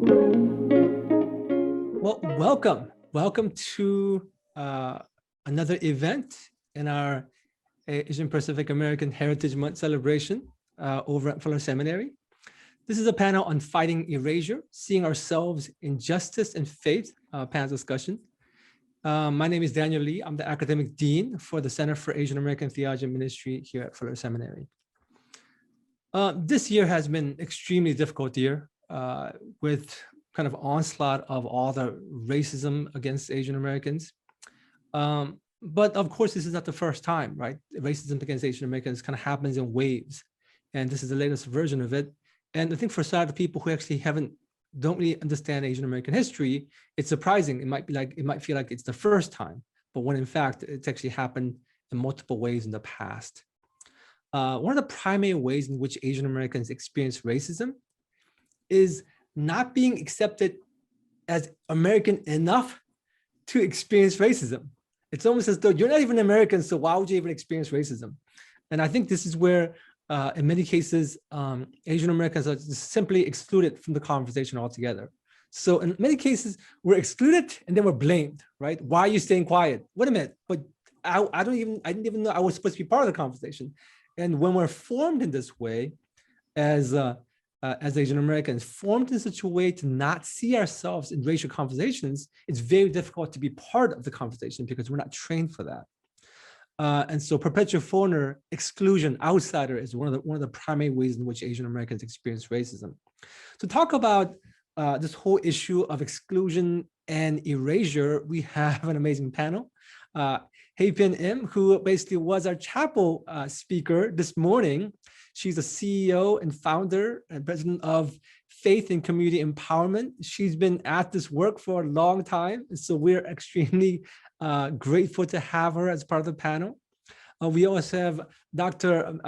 Well, welcome to another event in our Asian Pacific American Heritage Month celebration over at Fuller Seminary. This is a panel on fighting erasure, seeing ourselves in justice and faith panel discussion. My name is Daniel Lee. I'm the academic dean for the Center for Asian American Theology and Ministry here at Fuller Seminary. This year has been extremely difficult year with kind of onslaught of all the racism against Asian Americans. But of course, this is not the first time, right? Racism against Asian Americans kind of happens in waves. And this is the latest version of it. And I think for some of the people who actually don't really understand Asian American history, it's surprising. It might feel like it's the first time, but when in fact, it's actually happened in multiple ways in the past. One of the primary ways in which Asian Americans experience racism is not being accepted as American enough to experience racism. It's almost as though you're not even American, so why would you even experience racism? And I think this is where, in many cases, Asian Americans are simply excluded from the conversation altogether. So in many cases, we're excluded and then we're blamed, right? Why are you staying quiet? Wait a minute, but I didn't even know I was supposed to be part of the conversation. And when we're formed in this way, as Asian Americans, formed in such a way to not see ourselves in racial conversations, it's very difficult to be part of the conversation because we're not trained for that. And so perpetual foreigner, exclusion, outsider is one of the primary ways in which Asian Americans experience racism. To talk about this whole issue of exclusion and erasure, we have an amazing panel. Hyepin Im, who basically was our chapel speaker this morning. She's a CEO and founder and president of Faith and Community Empowerment. She's been at this work for a long time, so we're extremely grateful to have her as part of the panel. We also have Dr.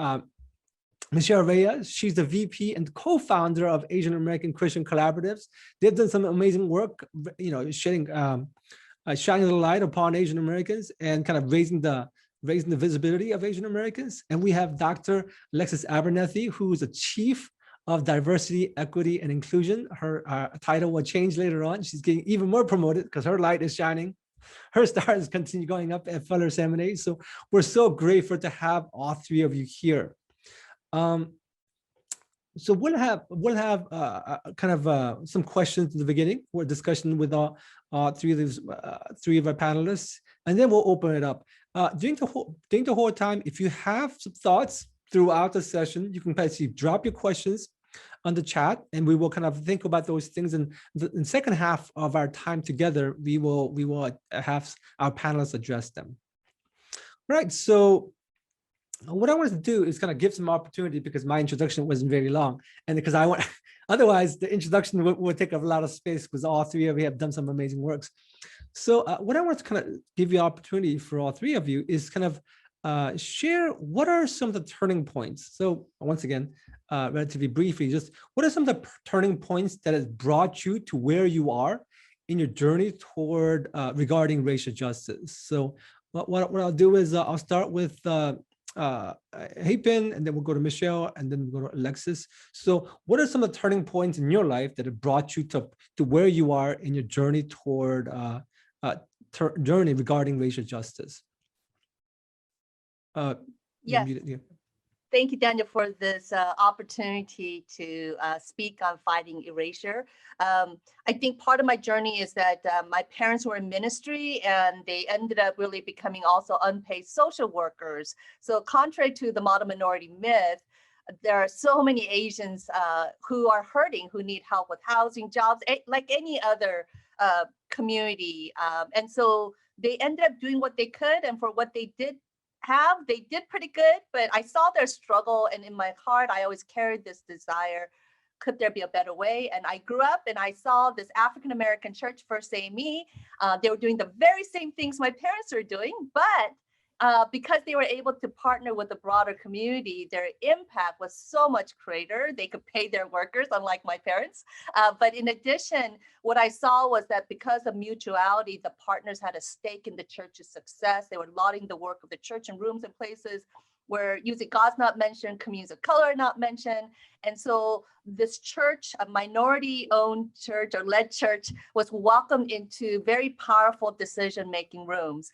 Michelle Reyes. She's the VP and co-founder of Asian American Christian Collaboratives. They've done some amazing work, shining the light upon Asian Americans and kind of raising the visibility of Asian Americans. And we have Dr. Alexis Abernethy, who is the Chief of Diversity, Equity, and Inclusion. Her title will change later on. She's getting even more promoted because her light is shining. Her stars continue going up at Fuller Seminary. So we're so grateful to have all three of you here. So we'll have some questions in the beginning for discussion with three of our panelists, and then we'll open it up. During the whole time, if you have some thoughts throughout the session, you can basically drop your questions on the chat, and we will kind of think about those things. And in the second half of our time together, we will have our panelists address them. All right. So what I wanted to do is kind of give some opportunity because my introduction wasn't very long, and because otherwise the introduction would take up a lot of space because all three of you have done some amazing works. So what I want to kind of give you opportunity for all three of you is kind of share what are some of the turning points. So once again, relatively briefly, just what are some of the turning points that has brought you to where you are in your journey toward regarding racial justice. So what I'll do is I'll start with Hyepin, and then we'll go to Michelle, and then we'll go to Alexis. So what are some of the turning points in your life that have brought you to where you are in your journey toward journey regarding racial justice? Yes. Yeah. Thank you, Daniel, for this opportunity to speak on fighting erasure. I think part of my journey is that my parents were in ministry and they ended up really becoming also unpaid social workers. So contrary to the model minority myth, there are so many Asians who are hurting, who need help with housing, jobs, like any other community. And so they ended up doing what they could, and for what they did they did pretty good, but I saw their struggle, and in my heart, I always carried this desire, could there be a better way? And I grew up and I saw this African-American church, First AME, they were doing the very same things my parents were doing, but because they were able to partner with the broader community, their impact was so much greater. They could pay their workers, unlike my parents. But in addition, what I saw was that because of mutuality, the partners had a stake in the church's success. They were lauding the work of the church in rooms and places where usually God's not mentioned, communities of color are not mentioned. And so this church, a minority-owned church or led church, was welcomed into very powerful decision-making rooms.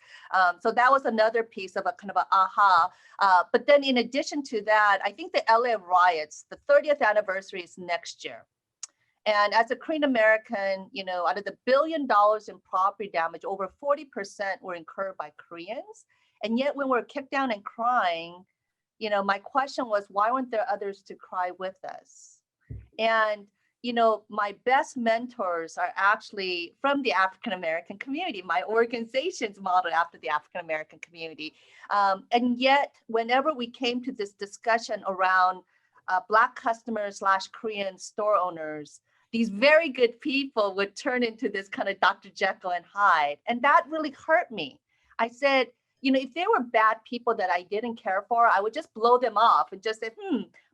So that was another piece of a kind of an aha. But then in addition to that, I think the LA riots, the 30th anniversary is next year. And as a Korean American, you know, out of the $1 billion in property damage, over 40% were incurred by Koreans. And yet when we're kicked down and crying, you know, my question was, why weren't there others to cry with us? And, you know, my best mentors are actually from the African American community. My organization's modeled after the African American community. And yet, whenever we came to this discussion around Black customers / Korean store owners, these very good people would turn into this kind of Dr. Jekyll and Hyde. And that really hurt me. I said, you know, if they were bad people that I didn't care for, I would just blow them off and just say,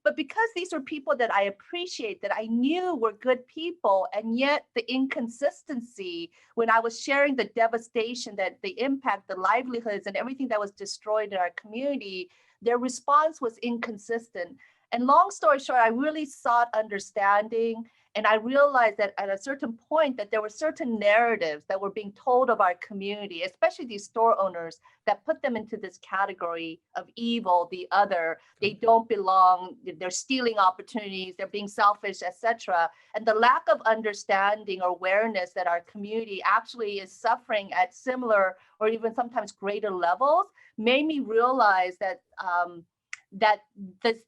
But because these were people that I appreciate, that I knew were good people, and yet the inconsistency when I was sharing the devastation, that the impact, the livelihoods, and everything that was destroyed in our community, their response was inconsistent. And long story short, I really sought understanding. And I realized that at a certain point that there were certain narratives that were being told of our community, especially these store owners, that put them into this category of evil, the other, they don't belong, they're stealing opportunities, they're being selfish, etc. And the lack of understanding or awareness that our community actually is suffering at similar or even sometimes greater levels made me realize that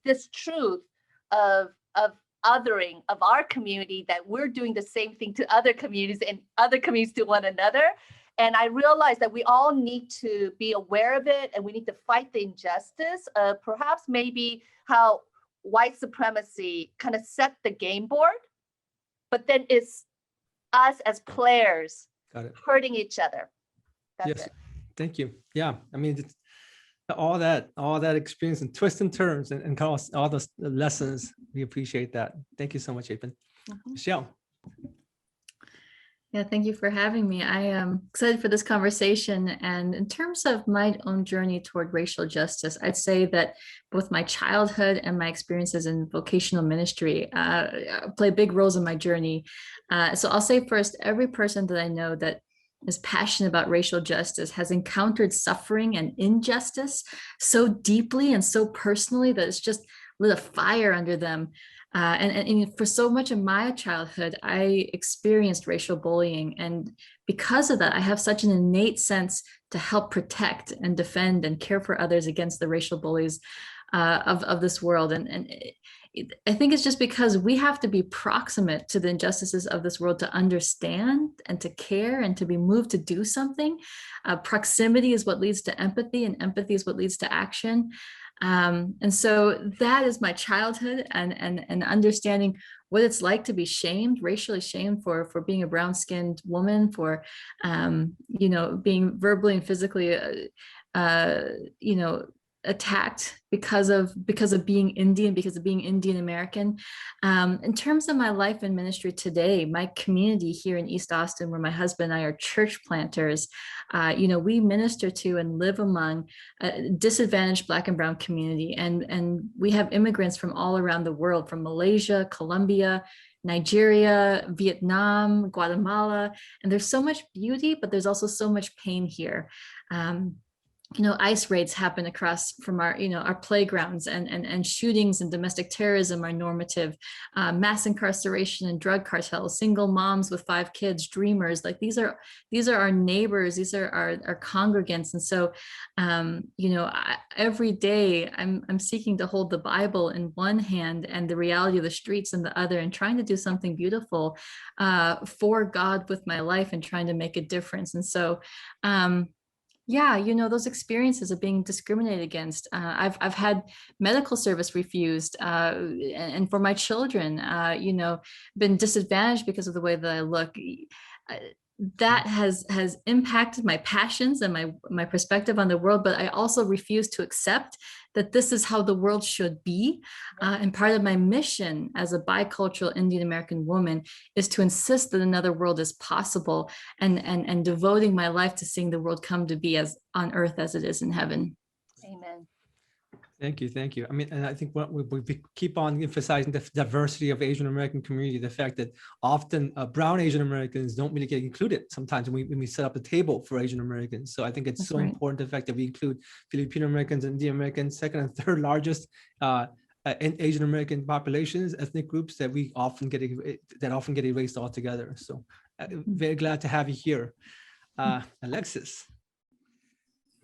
this truth of othering of our community, that we're doing the same thing to other communities and other communities to one another. And I realized that we all need to be aware of it, and we need to fight the injustice of perhaps maybe how white supremacy kind of set the game board, but then it's us as players hurting each other. That's it. Thank you. Yeah, I mean, all that experience and twists and turns and all those lessons, we appreciate that. Thank you so much, Hyepin. Michelle. Yeah, thank you for having me. I am excited for this conversation. And in terms of my own journey toward racial justice, I'd say that both my childhood and my experiences in vocational ministry play big roles in my journey. So I'll say first, every person that I know that is passionate about racial justice has encountered suffering and injustice so deeply and so personally that it's just lit a fire under them. And for so much of my childhood, I experienced racial bullying. And because of that, I have such an innate sense to help protect and defend and care for others against the racial bullies of this world. And I think it's just because we have to be proximate to the injustices of this world to understand and to care and to be moved to do something. Proximity is what leads to empathy, and empathy is what leads to action. And so that is my childhood, and understanding what it's like to be shamed, racially shamed for being a brown-skinned woman, for being verbally and physically attacked because of being Indian, because of being Indian American. In terms of my life in ministry today, my community here in East Austin, where my husband and I are church planters, we minister to and live among a disadvantaged Black and brown community. And we have immigrants from all around the world, from Malaysia, Colombia, Nigeria, Vietnam, Guatemala. And there's so much beauty, but there's also so much pain here. ICE raids happen across from our playgrounds, and shootings and domestic terrorism are normative. Mass incarceration and drug cartels, single moms with 5 kids, dreamers, like these are our neighbors, these are our congregants. And so, every day I'm seeking to hold the Bible in one hand and the reality of the streets in the other, and trying to do something beautiful for God with my life, and trying to make a difference. And so, those experiences of being discriminated against. I've had medical service refused, and for my children, been disadvantaged because of the way that I look. That has impacted my passions and my perspective on the world, but I also refuse to accept that this is how the world should be. And part of my mission as a bicultural Indian American woman is to insist that another world is possible, and devoting my life to seeing the world come to be as on earth as it is in heaven. Amen. Thank you, thank you. I mean, and I think what we keep on emphasizing the diversity of Asian American community, the fact that often brown Asian Americans don't really get included sometimes when we set up a table for Asian Americans. So I think it's That's so right. important, the fact that we include Filipino Americans, Indian Americans, second and third largest in Asian American populations, ethnic groups that we often get erased altogether. So very glad to have you here. Alexis.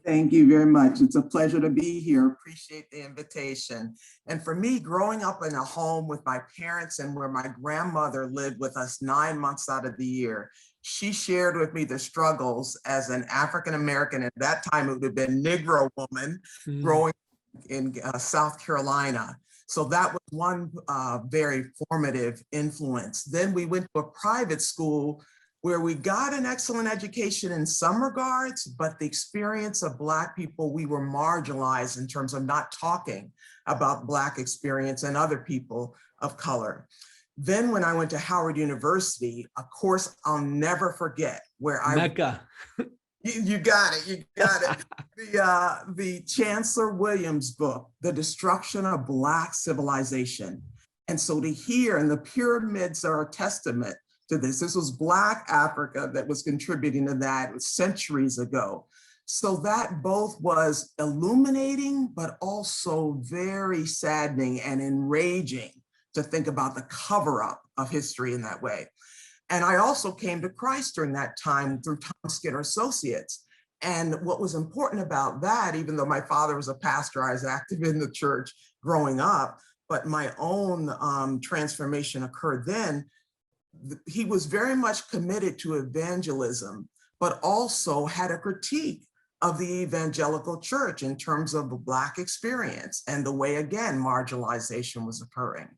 Thank you very much. It's a pleasure to be here. Appreciate the invitation. And for me, growing up in a home with my parents and where my grandmother lived with us 9 months out of the year, she shared with me the struggles as an African-American, at that time it would have been Negro woman, growing in South Carolina. So that was one very formative influence. Then we went to a private school where we got an excellent education in some regards, but the experience of Black people, we were marginalized in terms of not talking about Black experience and other people of color. Then when I went to Howard University, a course I'll never forget, where Mecca. You got it, you got it. The Chancellor Williams book, The Destruction of Black Civilization. And so to hear, and the pyramids are a testament to this. This was Black Africa that was contributing to that centuries ago. So that both was illuminating, but also very saddening and enraging to think about the cover-up of history in that way. And I also came to Christ during that time through Tom Skinner Associates. And what was important about that, even though my father was a pastor, I was active in the church growing up, but my own transformation occurred then. He was very much committed to evangelism, but also had a critique of the evangelical church in terms of the Black experience and the way, again, marginalization was occurring.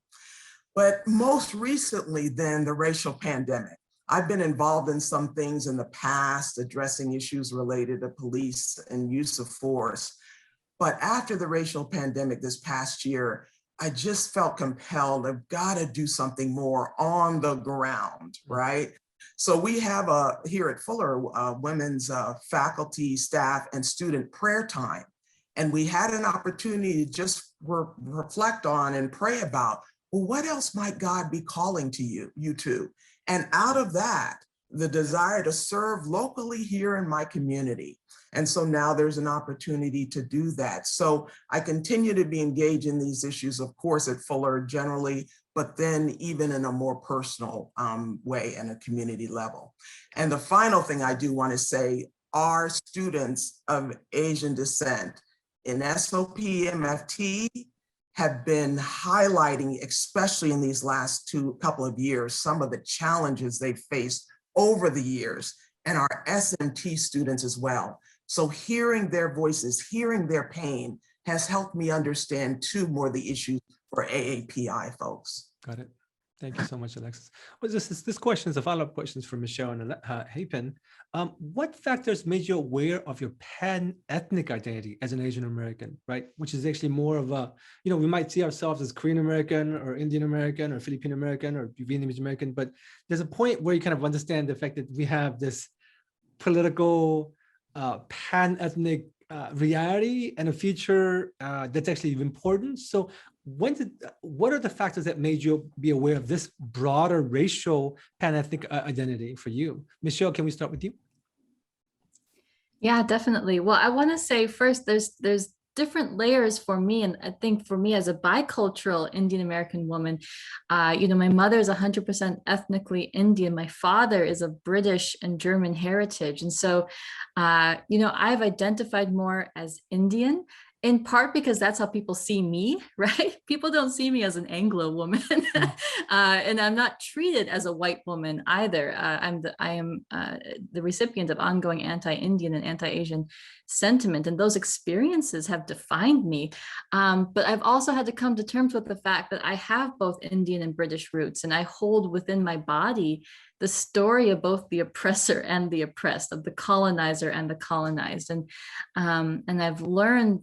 But most recently then, the racial pandemic. I've been involved in some things in the past, addressing issues related to police and use of force. But after the racial pandemic this past year, I just felt compelled, I've got to do something more on the ground, right? So we have here at Fuller, women's faculty, staff, and student prayer time. And we had an opportunity to just reflect on and pray about, well, what else might God be calling to you to? And out of that, the desire to serve locally here in my community. And so now there's an opportunity to do that. So I continue to be engaged in these issues, of course, at Fuller generally, but then even in a more personal way and a community level. And the final thing I do want to say, our students of Asian descent in SOP, MFT, have been highlighting, especially in these last couple of years, some of the challenges they've faced over the years, and our SMT students as well. So hearing their voices, hearing their pain has helped me understand too more the issues for AAPI folks. Got it. Thank you so much, Alexis. Well, this question is a follow-up question from Michelle and Hyepin. What factors made you aware of your pan-ethnic identity as an Asian American, right? Which is actually more of a, we might see ourselves as Korean American or Indian American or Filipino American or Vietnamese American, but there's a point where you kind of understand the fact that we have this political pan-ethnic reality and a future that's actually important. So what are the factors that made you be aware of this broader racial pan-ethnic identity for you? Michelle, can we start with you? Yeah, definitely. Well, I want to say first, there's different layers for me. And I think for me as a bicultural Indian American woman, my mother is 100% ethnically Indian. My father is of British and German heritage. And so, I've identified more as Indian, in part because that's how people see me, right? People don't see me as an Anglo woman, and I'm not treated as a white woman either. I am the recipient of ongoing anti-Indian and anti-Asian sentiment, and those experiences have defined me. But I've also had to come to terms with the fact that I have both Indian and British roots, and I hold within my body the story of both the oppressor and the oppressed, of the colonizer and the colonized, and I've learned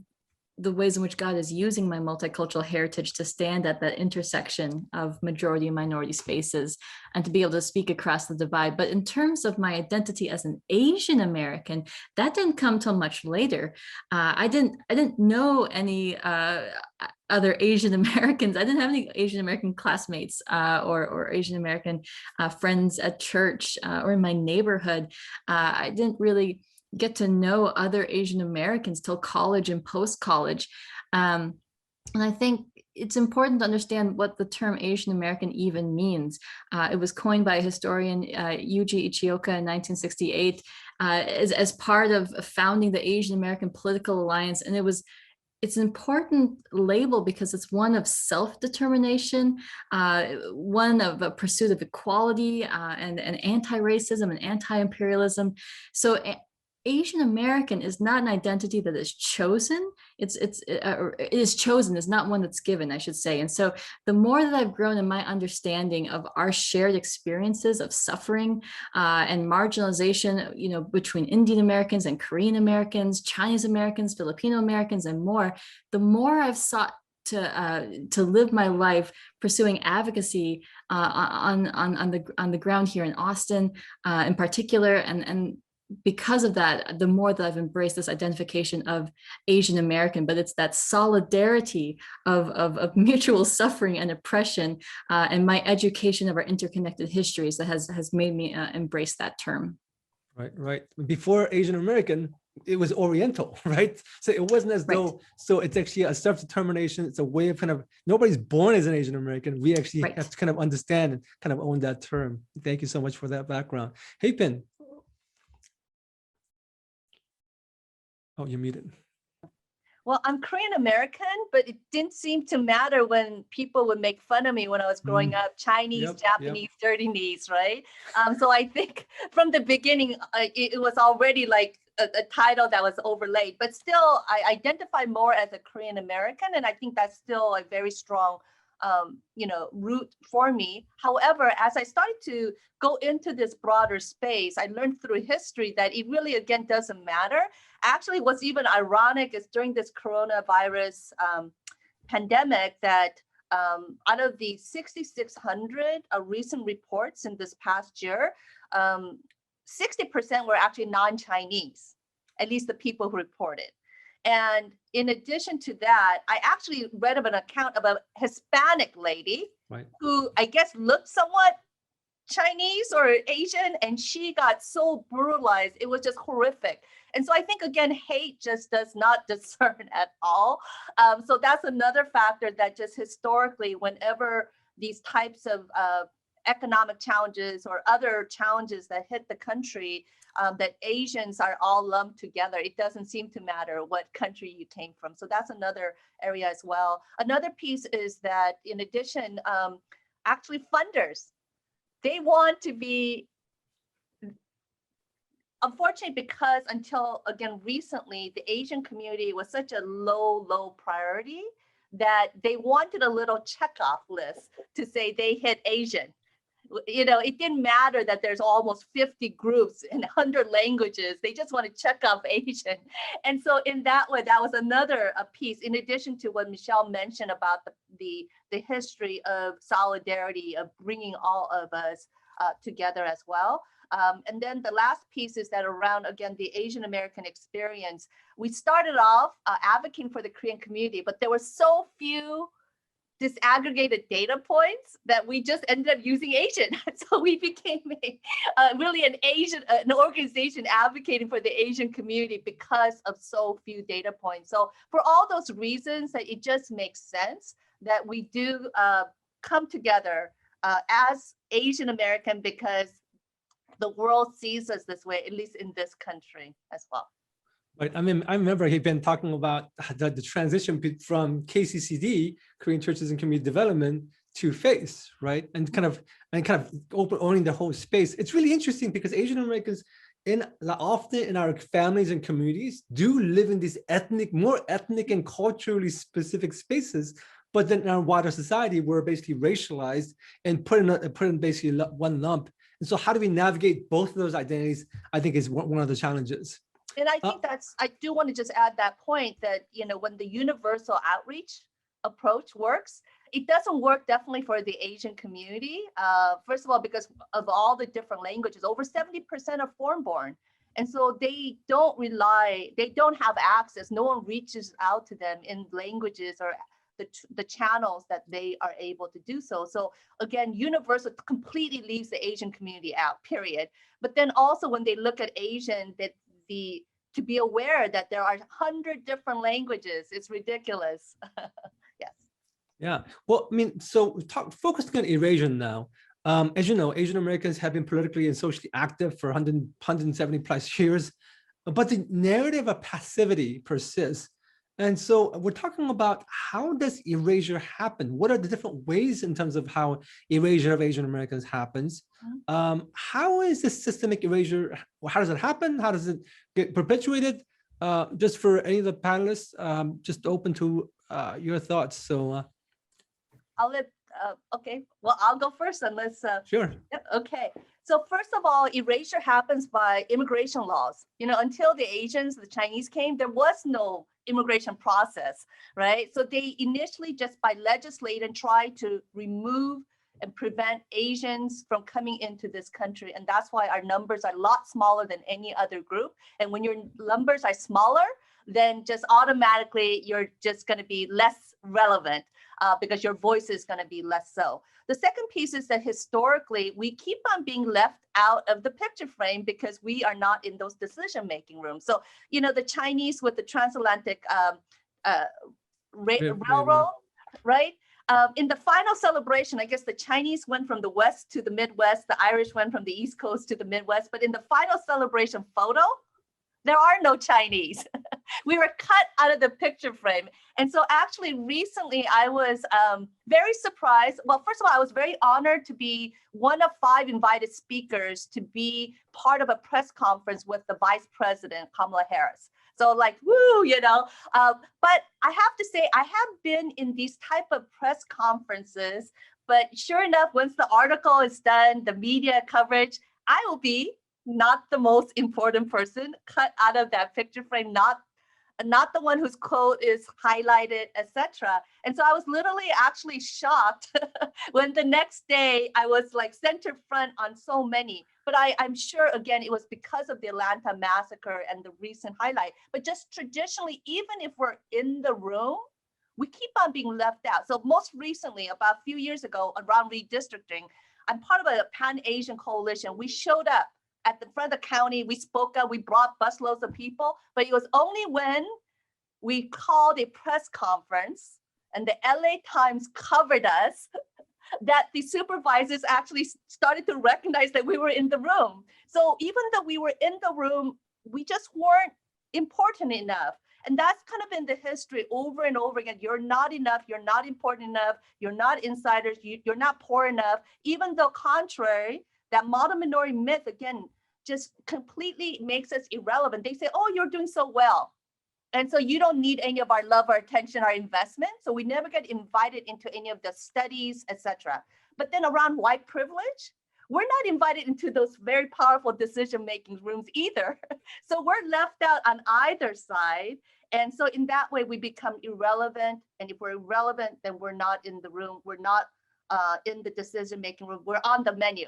the ways in which God is using my multicultural heritage to stand at that intersection of majority and minority spaces and to be able to speak across the divide. But in terms of my identity as an Asian American, that didn't come till much later. I didn't know any other Asian Americans. I didn't have any Asian American classmates or Asian American friends at church or in my neighborhood. I didn't really get to know other Asian Americans till college and post-college. And I think it's important to understand what the term Asian American even means. It was coined by historian Yuji Ichioka in 1968 as part of founding the Asian American Political Alliance. And it's an important label because it's one of self-determination, one of a pursuit of equality and anti-racism and anti-imperialism. So Asian American is not an identity that is chosen. It is chosen, it's not one that's given, I should say. And so the more that I've grown in my understanding of our shared experiences of suffering and marginalization, between Indian Americans and Korean Americans, Chinese Americans, Filipino Americans, and more, the more I've sought to live my life pursuing advocacy on the ground here in Austin, in particular, and because of that, the more that I've embraced this identification of Asian American, but it's that solidarity of mutual suffering and oppression and my education of our interconnected histories that has made me embrace that term. Right. Before Asian American, it was Oriental, right? So it wasn't as though, so it's actually a self-determination. It's a way of nobody's born as an Asian American. We actually have to kind of understand and kind of own that term. Thank you so much for that background. Hyepin. Oh, you're muted. Well, I'm Korean American, but it didn't seem to matter when people would make fun of me when I was growing up, Chinese, Japanese, dirty knees, right? So I think from the beginning, it was already like a title that was overlaid, but still I identify more as a Korean American. And I think that's still a very strong root for me. However, as I started to go into this broader space, I learned through history that it really, again, doesn't matter. Actually, what's even ironic is during this coronavirus pandemic that out of the 6,600 recent reports in this past year, 60% were actually non-Chinese, at least the people who reported. And in addition to that, I actually read of an account of a Hispanic lady who I guess looked somewhat Chinese or Asian, and she got so brutalized. It was just horrific. And so I think, again, hate just does not discern at all. So that's another factor that just historically, whenever these types of economic challenges or other challenges that hit the country, that Asians are all lumped together. It doesn't seem to matter what country you came from. So that's another area as well. Another piece is that in addition, actually funders, they want to be, unfortunately, because until, again, recently, the Asian community was such a low priority that they wanted a little checkoff list to say they hit Asian. It didn't matter that there's almost 50 groups in 100 languages. They just want to check off Asian. And so in that way, that was another piece, in addition to what Michelle mentioned about the history of solidarity, of bringing all of us together as well. And then the last piece is that around, again, the Asian American experience. We started off advocating for the Korean community, but there were so few disaggregated data points that we just ended up using Asian. So we became really an organization advocating for the Asian community because of so few data points. So for all those reasons, that it just makes sense that we do come together as Asian American, because the world sees us this way, at least in this country as well. Right. I mean, I remember he'd been talking about the transition from KCCD, Korean Churches and Community Development, to FACE, right? And kind of owning the whole space. It's really interesting because Asian Americans often in our families and communities do live in these more ethnic and culturally specific spaces. But then in our wider society, we're basically racialized and put in basically one lump. And so how do we navigate both of those identities, I think, is one of the challenges. And I think I do want to just add that point that, when the universal outreach approach works, it doesn't work definitely for the Asian community. First of all, because of all the different languages, over 70% are foreign-born. And so they don't have access. No one reaches out to them in languages or the channels that they are able to do so. So again, universal completely leaves the Asian community out, period. But then also when they look at Asian, to be aware that there are 100 different languages, it's ridiculous. Yes. Yeah. Well, I mean, so focusing on Erasure now. As you know, Asian Americans have been politically and socially active for 170 plus years, but the narrative of passivity persists. And so we're talking about, how does erasure happen? What are the different ways in terms of how erasure of Asian Americans happens? How is this systemic erasure? How does it happen? How does it get perpetuated? Just for any of the panelists, just open to your thoughts. So I'll let, okay, well, I'll go first unless. Sure. Okay, so first of all, erasure happens by immigration laws. Until the Asians, the Chinese came, there was no immigration process, right? So they initially just by legislating tried to remove and prevent Asians from coming into this country. And that's why our numbers are a lot smaller than any other group. And when your numbers are smaller, then just automatically you're just going to be less relevant because your voice is going to be less so. The second piece is that historically, we keep on being left out of the picture frame because we are not in those decision-making rooms. So, the Chinese with the transatlantic railroad, right? In the final celebration, I guess the Chinese went from the West to the Midwest, the Irish went from the East Coast to the Midwest, but in the final celebration photo, there are no Chinese. We were cut out of the picture frame. And so actually recently I was very surprised. Well, first of all, I was very honored to be one of 5 invited speakers to be part of a press conference with the Vice President, Kamala Harris. So like, woo, but I have to say, I have been in these type of press conferences, but sure enough, once the article is done, the media coverage, I will be not the most important person, cut out of that picture frame, not the one whose quote is highlighted, etc. And so I was literally actually shocked when the next day I was like center front on so many. But I'm sure, again, it was because of the Atlanta massacre and the recent highlight. But just traditionally, even if we're in the room, we keep on being left out. So most recently, about a few years ago, around redistricting, I'm part of a Pan-Asian coalition. We showed up at the front of the county, we spoke up, we brought busloads of people, but it was only when we called a press conference and the LA Times covered us that the supervisors actually started to recognize that we were in the room. So even though we were in the room, we just weren't important enough. And that's kind of been the history over and over again. You're not enough, you're not important enough, you're not insiders, you're not poor enough, even though contrary, that model minority myth, again, just completely makes us irrelevant. They say, oh, you're doing so well. And so you don't need any of our love, our attention, our investment. So we never get invited into any of the studies, etc. But then around white privilege, we're not invited into those very powerful decision-making rooms either. So we're left out on either side. And so in that way, we become irrelevant. And if we're irrelevant, then we're not in the room. We're not in the decision-making room. We're on the menu.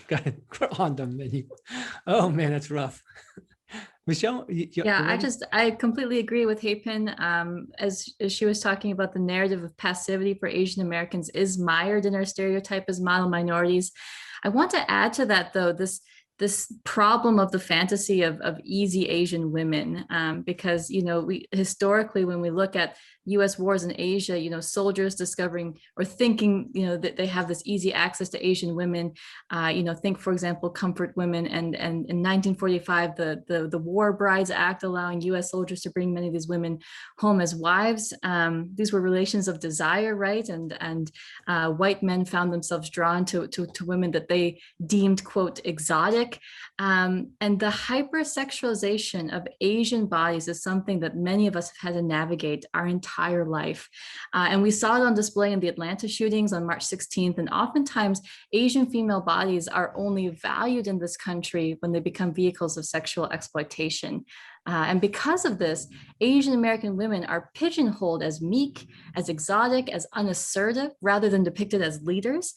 Got it. We're on the menu. Oh man, that's rough. Michelle? Yeah, I completely agree with Hyepin. As she was talking about, the narrative of passivity for Asian Americans is mired in our stereotype as model minorities. I want to add to that, though, this problem of the fantasy of easy Asian women, because, we historically, when we look at US wars in Asia, soldiers discovering or thinking, that they have this easy access to Asian women, think, for example, comfort women. And in 1945, the War Brides Act allowing US soldiers to bring many of these women home as wives. These were relations of desire, right? And white men found themselves drawn to women that they deemed, quote, exotic. And the hypersexualization of Asian bodies is something that many of us have had to navigate our entire entire life. And we saw it on display in the Atlanta shootings on March 16th. And oftentimes, Asian female bodies are only valued in this country when they become vehicles of sexual exploitation. And because of this, Asian American women are pigeonholed as meek, as exotic, as unassertive, rather than depicted as leaders.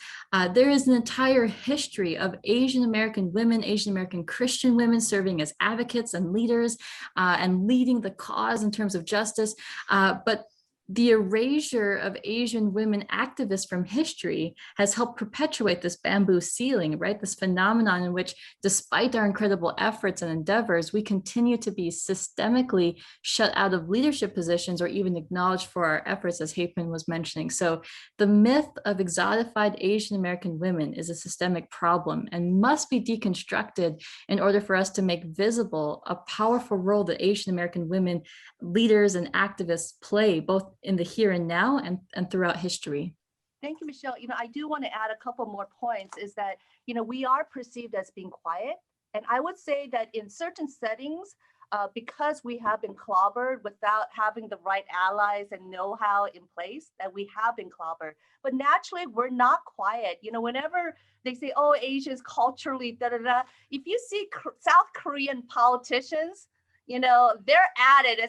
There is an entire history of Asian American women, Asian American Christian women serving as advocates and leaders and leading the cause in terms of justice. But the erasure of Asian women activists from history has helped perpetuate this bamboo ceiling, right? This phenomenon in which, despite our incredible efforts and endeavors, we continue to be systemically shut out of leadership positions or even acknowledged for our efforts, as Hyepin was mentioning. So the myth of exotified Asian American women is a systemic problem and must be deconstructed in order for us to make visible a powerful role that Asian American women leaders and activists play, both in the here and now and throughout history. Thank you, Michelle. I do want to add a couple more points is that, we are perceived as being quiet. And I would say that in certain settings, because we have been clobbered without having the right allies and know-how in place, that we have been clobbered. But naturally, we're not quiet. Whenever they say, oh, Asia's culturally, if you see South Korean politicians, they're at it.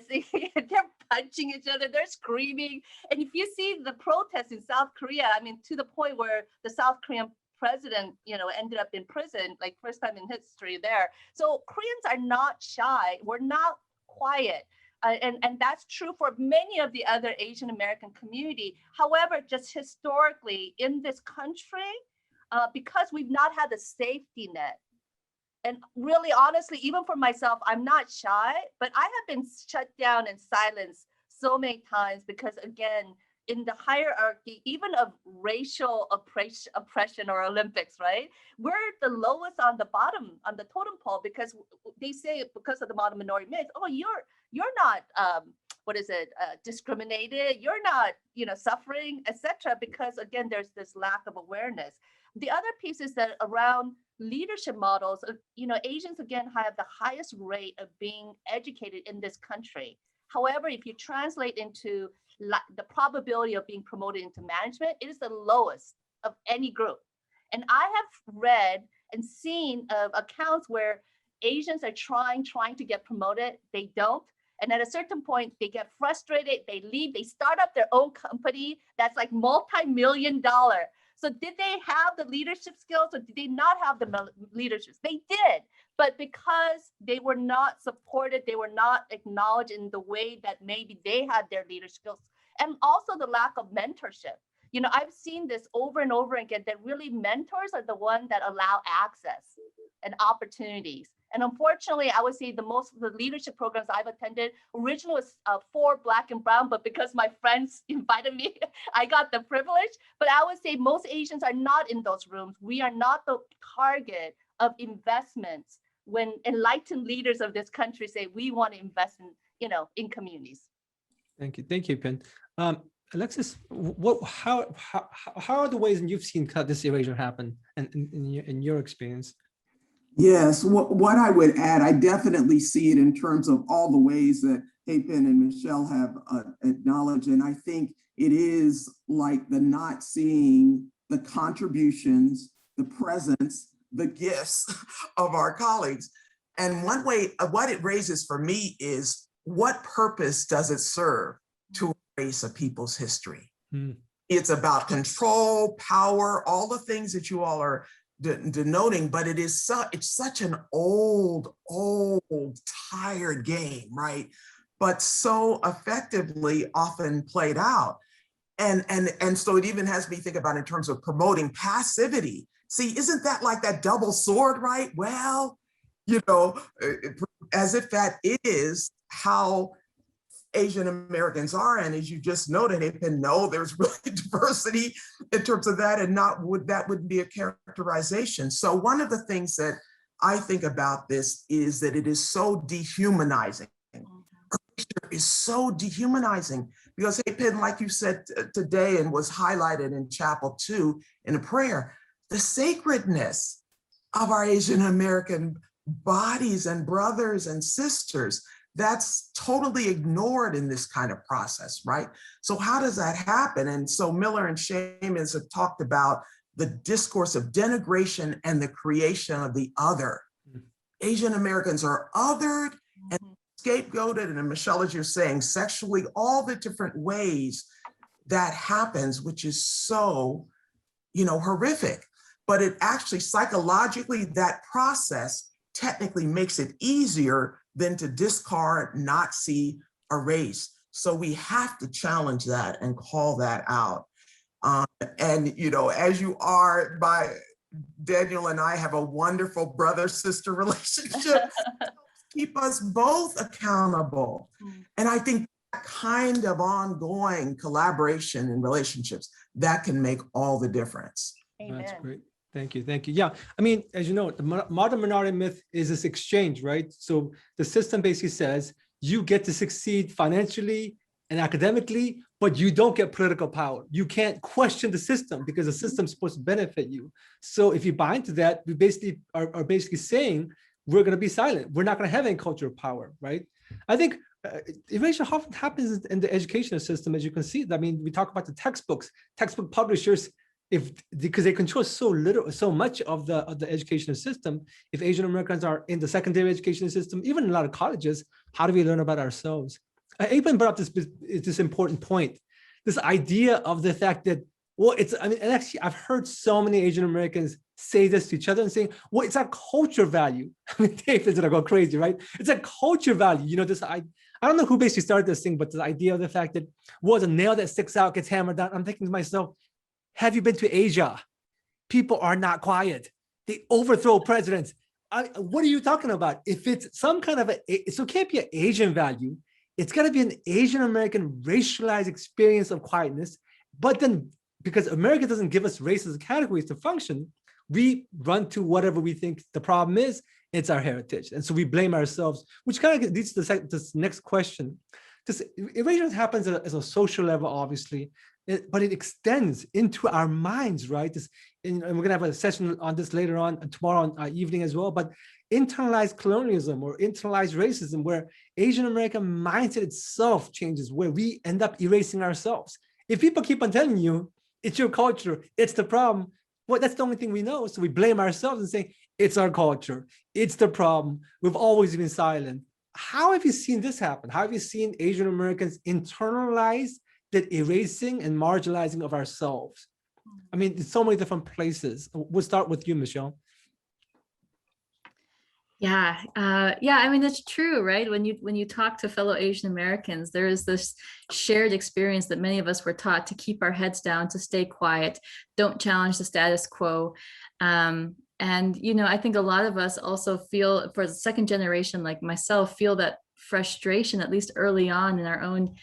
They're punching each other, they're screaming. And if you see the protests in South Korea, to the point where the South Korean president, ended up in prison, like first time in history there. So Koreans are not shy. We're not quiet. And that's true for many of the other Asian American community. However, just historically in this country, because we've not had a safety net, and really, honestly, even for myself, I'm not shy, but I have been shut down and silenced so many times because, again, in the hierarchy, even of racial oppression or Olympics, right? We're the lowest on the bottom, on the totem pole, because they say because of the modern minority myth, oh, you're not, discriminated, you're not, suffering, etc. Because again, there's this lack of awareness. The other piece is that around leadership models, Asians again have the highest rate of being educated in this country. However, if you translate into the probability of being promoted into management, it is the lowest of any group. And I have read and seen accounts where Asians are trying to get promoted, they don't. And at a certain point, they get frustrated, they leave, they start up their own company that's like multi-million-dollar. So did they have the leadership skills or did they not have the leadership? They did, but because they were not supported, they were not acknowledged in the way that maybe they had their leadership skills, and also the lack of mentorship. I've seen this over and over again, that really mentors are the ones that allow access and opportunities. And unfortunately, I would say the leadership programs I've attended originally was for Black and Brown, but because my friends invited me, I got the privilege. But I would say most Asians are not in those rooms. We are not the target of investments when enlightened leaders of this country say we want to invest in communities. Thank you, Pin. Alexis, how are the ways you've seen this erasure happen in your experience? Yes, what I would add, I definitely see it in terms of all the ways that Hyepin and Michelle have acknowledged. And I think it is like the not seeing the contributions, the presence, the gifts of our colleagues. And one way, what it raises for me is, what purpose does it serve to erase a people's history? It's about control, power, all the things that you all are denoting, but it's such an old, tired game, right? But so effectively often played out. And so it even has me think about in terms of promoting passivity. See, isn't that like that double sword, right? Well, as if that is how Asian Americans are, and as you just noted, there's really diversity in terms of that, and that wouldn't be a characterization. So one of the things that I think about this is that it is so dehumanizing. Erasure is so dehumanizing because, Hyepin, like you said today and was highlighted in Chapel 2 in a prayer, the sacredness of our Asian American bodies and brothers and sisters, that's totally ignored in this kind of process, right? So how does that happen? And so Miller and Seamus have talked about the discourse of denigration and the creation of the other. Asian Americans are othered and scapegoated, and Michelle, as you're saying, sexually, all the different ways that happens, which is so, horrific. But it actually, psychologically, that process technically makes it easier than to discard, not see, erase. So we have to challenge that and call that out. And, as you are, Daniel and I have a wonderful brother-sister relationship. Keep us both accountable. And I think that kind of ongoing collaboration and relationships, that can make all the difference. Amen. That's great. Thank you. Thank you. Yeah. I mean, as you know, the modern minority myth is this exchange, right? So the system basically says you get to succeed financially and academically, but you don't get political power. You can't question the system because the system's supposed to benefit you. So if you buy into that, we basically are basically saying we're going to be silent. We're not going to have any cultural power, right? I think erasure often happens in the educational system, as you can see. I mean, we talk about the textbook publishers, because they control so much of the educational system. If Asian Americans are in the secondary education system, even in a lot of colleges, how do we learn about ourselves? Hyepin brought up this important point, this idea of the fact that, well, and actually I've heard so many Asian Americans say this to each other and saying, well, it's a culture value. I mean, David's gonna go crazy, right? It's a culture value. I don't know who basically started this thing, but the idea of the fact that, well, the nail that sticks out gets hammered down. I'm thinking to myself, have you been to Asia? People are not quiet. They overthrow presidents. What are you talking about? If it's some kind of so it can't be an Asian value. It's got to be an Asian American racialized experience of quietness. But then, because America doesn't give us races and categories to function, we run to whatever we think the problem is. It's our heritage. And so we blame ourselves, which kind of leads to this next question. This erasure happens at a social level, obviously, but it extends into our minds, right? And we're going to have a session on this later on, tomorrow evening as well. But internalized colonialism or internalized racism, where Asian American mindset itself changes, where we end up erasing ourselves. If people keep on telling you, it's your culture, it's the problem, well, that's the only thing we know. So we blame ourselves and say, it's our culture, it's the problem. We've always been silent. How have you seen this happen? How have you seen Asian Americans internalize that erasing and marginalizing of ourselves? I mean, in so many different places. We'll start with you, Michelle. Yeah, I mean, that's true, right? When you talk to fellow Asian Americans, there is this shared experience that many of us were taught to keep our heads down, to stay quiet, don't challenge the status quo. And, I think a lot of us also feel, for the second generation like myself, feel that frustration, at least early on in our own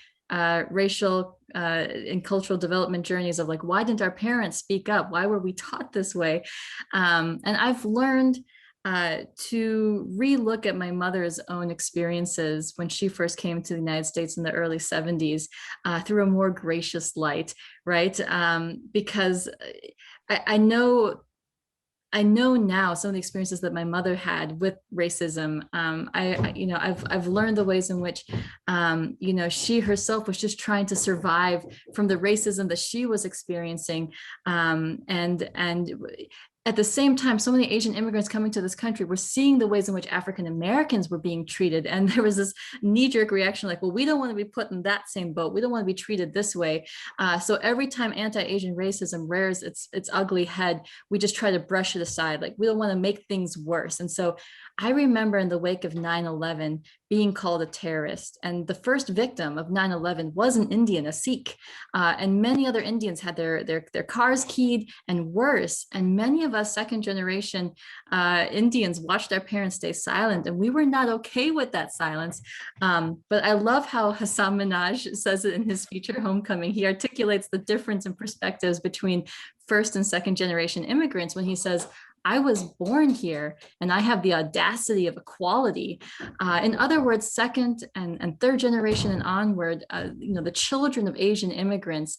racial and cultural development journeys of like, why didn't our parents speak up? Why were we taught this way? And I've learned to relook at my mother's own experiences when she first came to the United States in the early 70s through a more gracious light, right? Because I know now some of the experiences that my mother had with racism. I've learned the ways in which, she herself was just trying to survive from the racism that she was experiencing, and at the same time, so many Asian immigrants coming to this country were seeing the ways in which African Americans were being treated. And there was this knee-jerk reaction like, well, we don't want to be put in that same boat. We don't want to be treated this way. So every time anti-Asian racism rears its ugly head, we just try to brush it aside. Like, we don't want to make things worse. And so I remember in the wake of 9/11 being called a terrorist. And the first victim of 9/11 was an Indian, a Sikh. And many other Indians had their cars keyed and worse. And many of us second generation Indians watched our parents stay silent, and we were not okay with that silence. But I love how Hassam Minhaj says it in his feature Homecoming. He articulates the difference in perspectives between first and second generation immigrants when he says, I was born here and I have the audacity of equality. In other words, second and third generation and onward, the children of Asian immigrants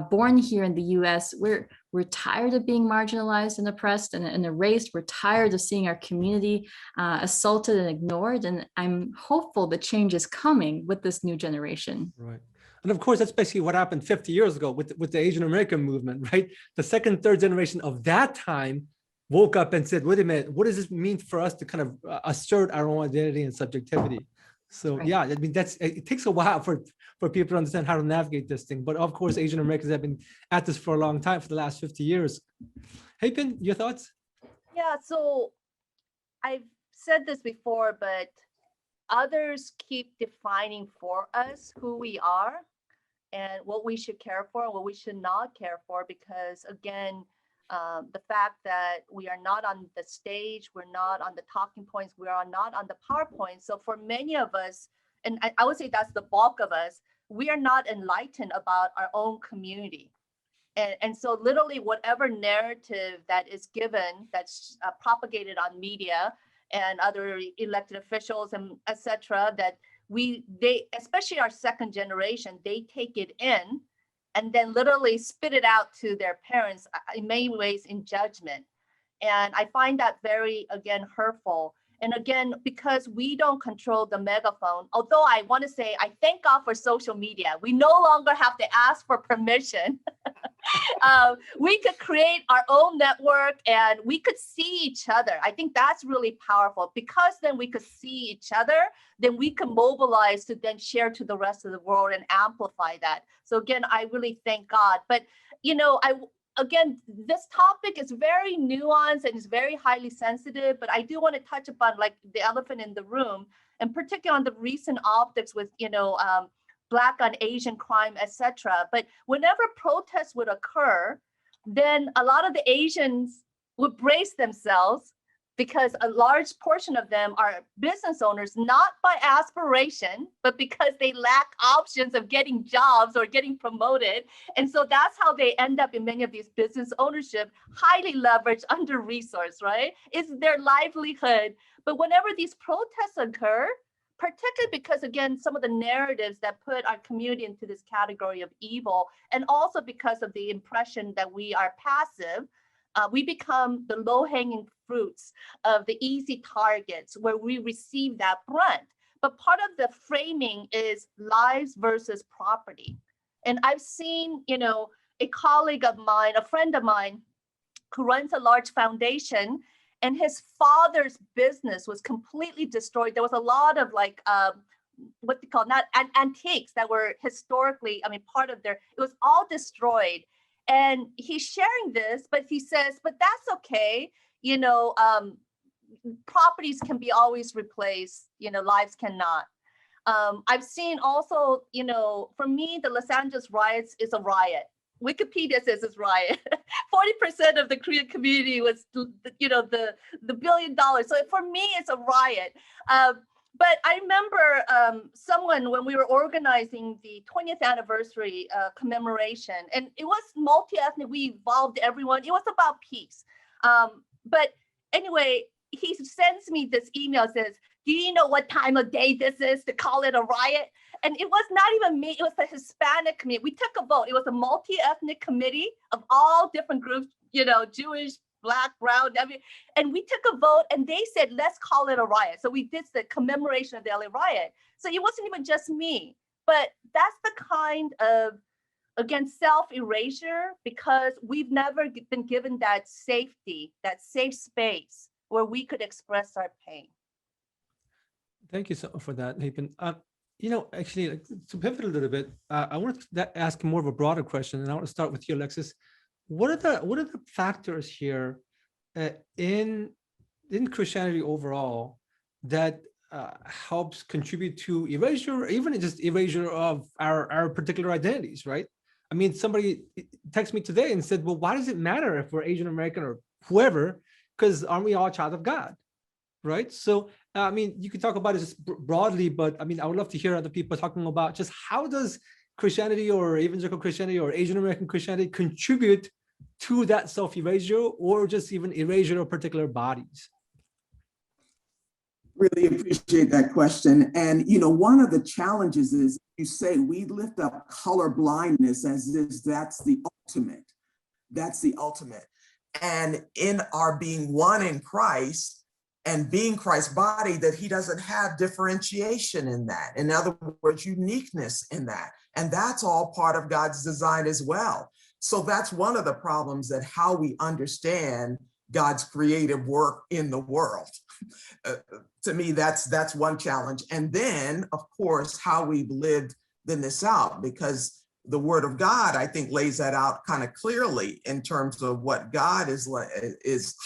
born here in the US, we're tired of being marginalized and oppressed and erased. We're tired of seeing our community assaulted and ignored. And I'm hopeful that change is coming with this new generation. Right. And of course, that's basically what happened 50 years ago with the Asian American movement, right? The second, third generation of that time woke up and said, wait a minute, what does this mean for us to kind of assert our own identity and subjectivity? So Right. yeah, I mean, it takes a while for people to understand how to navigate this thing. But of course, Asian Americans have been at this for a long time, for the last 50 years. Hyepin, your thoughts? Yeah, so I've said this before, but others keep defining for us who we are and what we should care for and what we should not care for, because again, the fact that we are not on the stage, we're not on the talking points, we are not on the PowerPoint. So for many of us, and I would say that's the bulk of us, we are not enlightened about our own community. And so literally whatever narrative that is given, that's propagated on media and other elected officials and et cetera, that they, especially our second generation, they take it in and then literally spit it out to their parents in many ways in judgment. And I find that very, again, hurtful. And again, because we don't control the megaphone, although I want to say, I thank God for social media. We no longer have to ask for permission. We could create our own network and we could see each other. I think that's really powerful, because then we could see each other, then we can mobilize to then share to the rest of the world and amplify that. So again, I really thank God. But, again, this topic is very nuanced and is very highly sensitive, but I do want to touch upon like the elephant in the room, and particularly on the recent optics with, Black on Asian crime, etc. But whenever protests would occur, then a lot of the Asians would brace themselves, because a large portion of them are business owners, not by aspiration, but because they lack options of getting jobs or getting promoted. And so that's how they end up in many of these business ownership, highly leveraged, under-resourced, right? It's their livelihood. But whenever these protests occur, particularly because, again, some of the narratives that put our community into this category of evil, and also because of the impression that we are passive, we become the low-hanging fruits of the easy targets where we receive that brunt. But part of the framing is lives versus property. And I've seen, a colleague of mine, a friend of mine, who runs a large foundation, and his father's business was completely destroyed. There was a lot of what they call antiques that were historically, part of it was all destroyed. And he's sharing this, but he says, but that's okay. Properties can be always replaced, lives cannot. I've seen also, for me, the Los Angeles riots is a riot. Wikipedia says it's riot. 40% of the Korean community was, the $1 billion. So for me, it's a riot. But I remember someone, when we were organizing the 20th anniversary commemoration, and it was multi-ethnic, we involved everyone. It was about peace. But anyway, he sends me this email, says, do you know what time of day this is to call it a riot? And it was not even me, it was the Hispanic community. We took a vote. It was a multi-ethnic committee of all different groups, Jewish, Black, brown, and we took a vote and they said, let's call it a riot. So we did the commemoration of the LA riot. So it wasn't even just me, but that's the kind of, again, self-erasure, because we've never been given that safety, that safe space where we could express our pain. Thank you for that, Hyepin. Actually, to pivot a little bit, I want to ask more of a broader question, and I want to start with you, Alexis. What are the factors here in Christianity overall that helps contribute to erasure, or even just erasure of our particular identities, right? I mean, somebody texted me today and said, well, why does it matter if we're Asian American or whoever? Because aren't we all a child of God, right? So, you could talk about it just broadly, but I would love to hear other people talking about just how does Christianity or evangelical Christianity or Asian American Christianity contribute to that self-erasure or just even erasure of particular bodies? Really appreciate that question. And, one of the challenges is you say we lift up color blindness as if that's the ultimate. That's the ultimate. And in our being one in Christ and being Christ's body, that he doesn't have differentiation in that. In other words, uniqueness in that. And that's all part of God's design as well. So that's one of the problems, that how we understand God's creative work in the world. To me, that's one challenge. And then, of course, how we've lived this out, because the Word of God, I think, lays that out kind of clearly in terms of what God is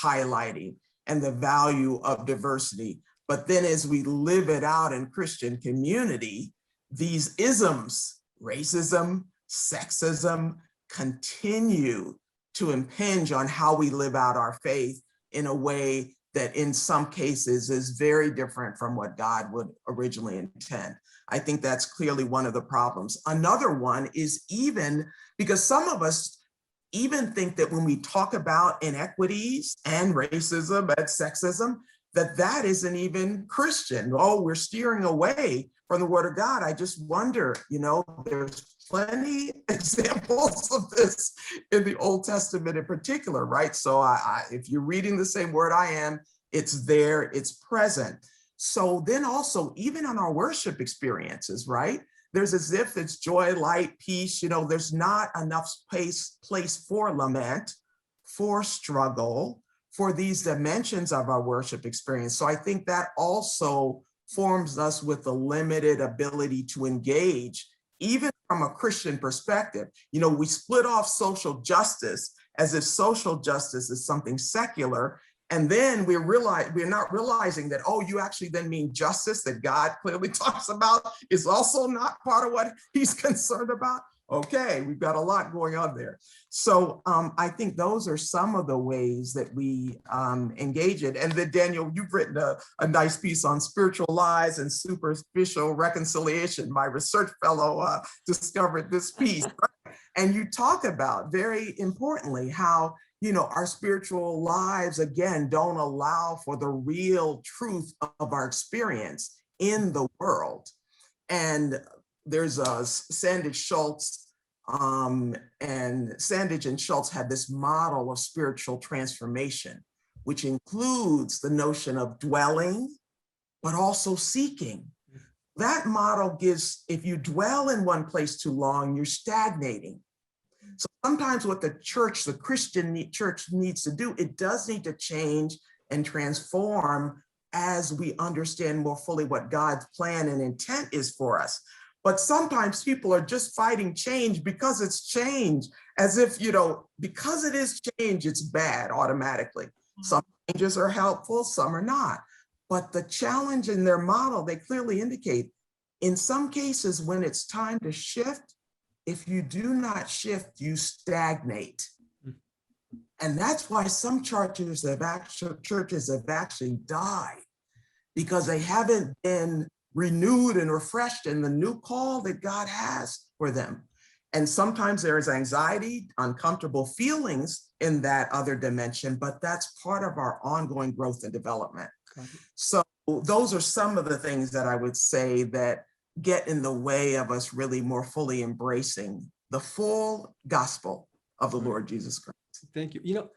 highlighting and the value of diversity. But then as we live it out in Christian community, these isms, racism, sexism, continue to impinge on how we live out our faith in a way that in some cases is very different from what God would originally intend. I think that's clearly one of the problems. Another one is even because some of us even think that when we talk about inequities and racism and sexism, that isn't even Christian. Oh, we're steering away from the Word of God. I just wonder, there's plenty examples of this in the Old Testament in particular, right? So if you're reading the same word I am, it's there, it's present. So then also, even on our worship experiences, right? There's as if it's joy, light, peace, there's not enough place for lament, for struggle, for these dimensions of our worship experience. So I think that also forms us with a limited ability to engage, even from a Christian perspective. We split off social justice as if social justice is something secular. And then we're not realizing that, oh, you actually then mean justice that God clearly talks about is also not part of what he's concerned about. Okay, we've got a lot going on there. So I think those are some of the ways that we engage it. And then, Daniel, you've written a nice piece on spiritual lies and superficial reconciliation. My research fellow discovered this piece. Right? And you talk about, very importantly, how our spiritual lives, again, don't allow for the real truth of our experience in the world. And there's Sandage Schultz, and Sandage and Schultz had this model of spiritual transformation, which includes the notion of dwelling, but also seeking. That model gives, if you dwell in one place too long, you're stagnating. So sometimes what the Christian church needs to do, it does need to change and transform as we understand more fully what God's plan and intent is for us. But sometimes people are just fighting change because it's change, as if, because it is change, it's bad automatically. Some changes are helpful, some are not. But the challenge in their model, they clearly indicate, in some cases, when it's time to shift, if you do not shift, you stagnate. And that's why some churches have actually died, because they haven't been renewed and refreshed in the new call that God has for them. And sometimes there is anxiety, uncomfortable feelings in that other dimension, but that's part of our ongoing growth and development. So those are some of the things that I would say that get in the way of us really more fully embracing the full gospel of the Lord Jesus Christ. Thank you.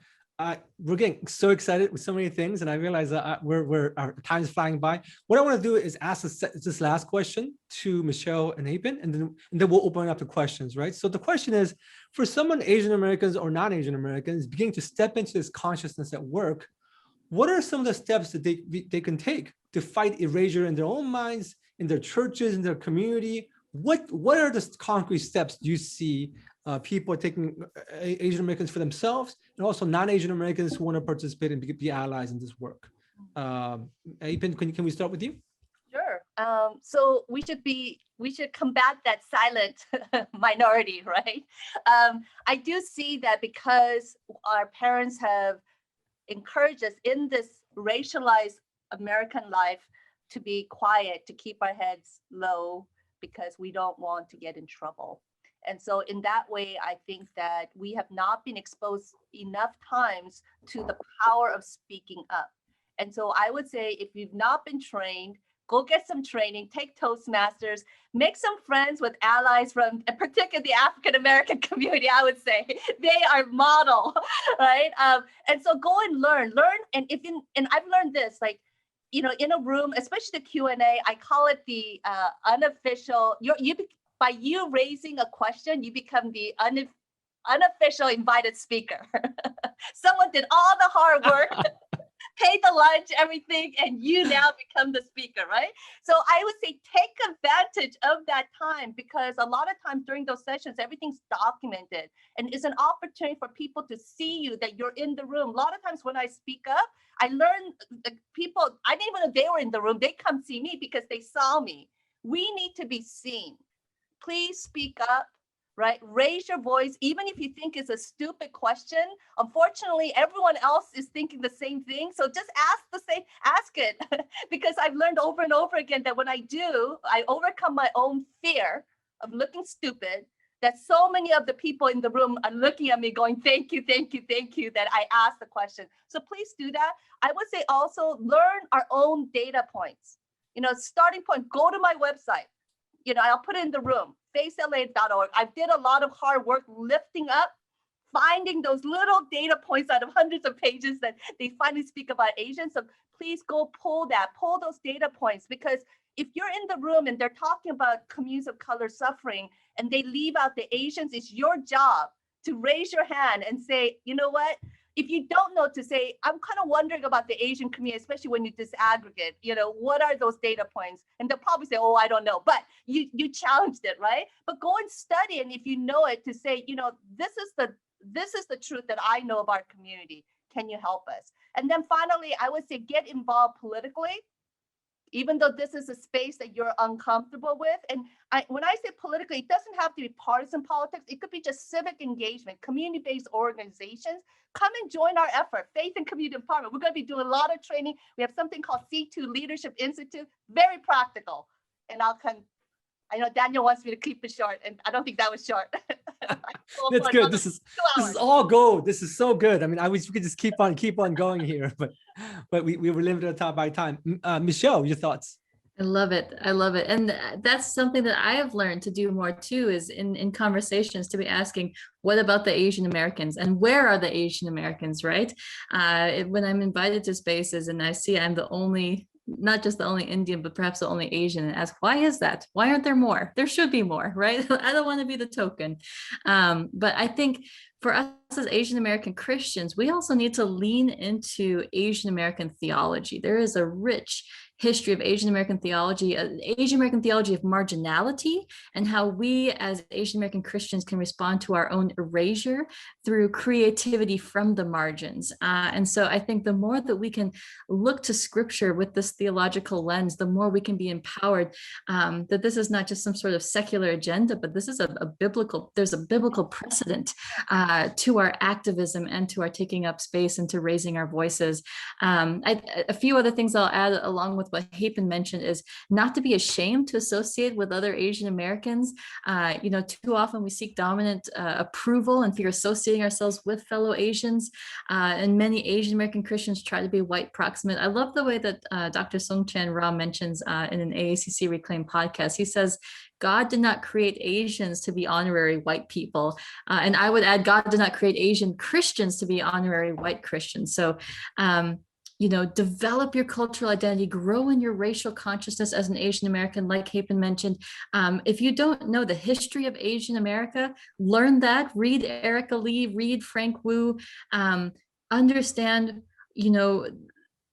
We're getting so excited with so many things, and I realize that our time is flying by. What I want to do is ask this last question to Michelle and Hyepin, and then we'll open up to questions, right? So the question is, for someone, Asian Americans or non-Asian Americans, beginning to step into this consciousness at work, what are some of the steps that they can take to fight erasure in their own minds, in their churches, in their community? What are the concrete steps you see people taking, Asian Americans for themselves, and also non-Asian Americans who want to participate and be allies in this work? Hyepin, can we start with you? Sure. So we should combat that silent minority, right? I do see that because our parents have encouraged us in this racialized American life to be quiet, to keep our heads low, because we don't want to get in trouble. And so in that way, I think that we have not been exposed enough times to the power of speaking up. And so I would say, if you've not been trained, go get some training, take Toastmasters, make some friends with allies from, particularly the African-American community, I would say. They are model, right? And so go and learn. And I've learned this, like, you know, in a room, especially the Q&A, I call it the unofficial, by you raising a question, you become the unofficial invited speaker. Someone did all the hard work, paid the lunch, everything, and you now become the speaker, right? So I would say take advantage of that time, because a lot of times during those sessions, everything's documented and it's an opportunity for people to see you, that you're in the room. A lot of times when I speak up, I learn people, I didn't even know they were in the room. They come see me because they saw me. We need to be seen. Please speak up. Right? Raise your voice, even if you think it's a stupid question. Unfortunately, everyone else is thinking the same thing. So just ask it. Because I've learned over and over again that when I do, I overcome my own fear of looking stupid, that so many of the people in the room are looking at me going, thank you, thank you, thank you, that I asked the question. So please do that. I would say also learn our own data points. You know, starting point, go to my website. You know, I'll put it in the room, facela.org. I did a lot of hard work lifting up, finding those little data points out of hundreds of pages that they finally speak about Asians. So please go pull those data points, because if you're in the room and they're talking about communities of color suffering and they leave out the Asians, it's your job to raise your hand and say, you know what? If you don't know, to say, I'm kind of wondering about the Asian community, especially when you disaggregate, you know, what are those data points? And they'll probably say, oh, I don't know, but you challenged it, right? But go and study. And if you know it, to say, you know, this is the truth that I know of our community. Can you help us? And then finally, I would say get involved politically, even though this is a space that you're uncomfortable with. And when I say politically, it doesn't have to be partisan politics. It could be just civic engagement, community-based organizations. Come and join our effort, Faith and Community Empowerment. We're going to be doing a lot of training. We have something called C2 Leadership Institute, very practical. And I know Daniel wants me to keep it short, and I don't think that was short. That's good. This is all gold. This is so good. I mean, I wish we could just keep on going here, but we were limited by time. Michelle, your thoughts? I love it. I love it. And that's something that I have learned to do more too, is in conversations to be asking, what about the Asian Americans, and where are the Asian Americans, right? When I'm invited to spaces and I see I'm the only, not just the only Indian, but perhaps the only Asian, and ask, why is that? Why aren't there more? There should be more, right? I don't want to be the token. But I think for us as Asian American Christians, we also need to lean into Asian American theology. There is a rich history of Asian American theology of marginality, and how we as Asian American Christians can respond to our own erasure through creativity from the margins. And so I think the more that we can look to scripture with this theological lens, the more we can be empowered that this is not just some sort of secular agenda, but this is there's a biblical precedent to our activism and to our taking up space and to raising our voices. A few other things I'll add along with what Hyepin mentioned is not to be ashamed to associate with other Asian Americans. You know, too often we seek dominant approval and fear associating ourselves with fellow Asians. And many Asian American Christians try to be white proximate. I love the way that Dr. Sung-Chan Rah mentions in an AACC Reclaim podcast. He says, God did not create Asians to be honorary white people. And I would add, God did not create Asian Christians to be honorary white Christians. So, you know, develop your cultural identity, grow in your racial consciousness as an Asian American, like Hyepin mentioned. If you don't know the history of Asian America, learn that, read Erica Lee, read Frank Wu, understand, you know,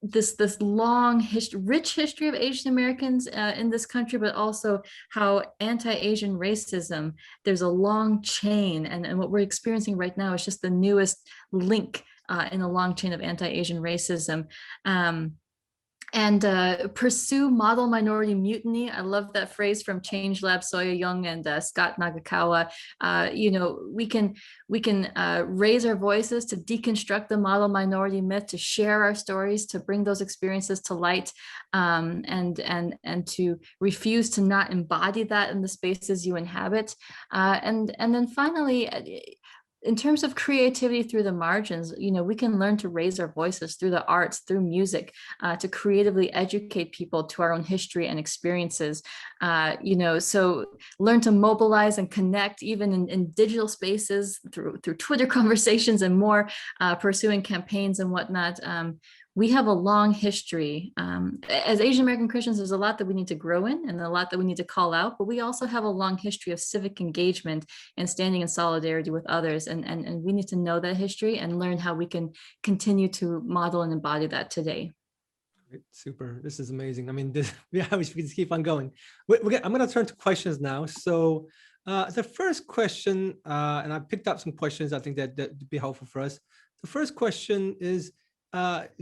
this long rich history of Asian Americans in this country, but also how anti-Asian racism, there's a long chain, and what we're experiencing right now is just the newest link in a long chain of anti-Asian racism. and pursue model minority mutiny. I love that phrase from Change Lab, Soya Young and Scott Nagakawa. We can raise our voices to deconstruct the model minority myth, to share our stories, to bring those experiences to light, and to refuse to not embody that in the spaces you inhabit. And then finally, in terms of creativity through the margins, we can learn to raise our voices through the arts, through music, to creatively educate people to our own history and experiences. So learn to mobilize and connect even in digital spaces through Twitter conversations and more, pursuing campaigns and whatnot. We have a long history. As Asian American Christians, there's a lot that we need to grow in and a lot that we need to call out, but we also have a long history of civic engagement and standing in solidarity with others. And we need to know that history and learn how we can continue to model and embody that today. Super. This is amazing. I mean, we just keep on going. I'm going to turn to questions now. So the first question, and I picked up some questions I think that would be helpful for us. The first question is,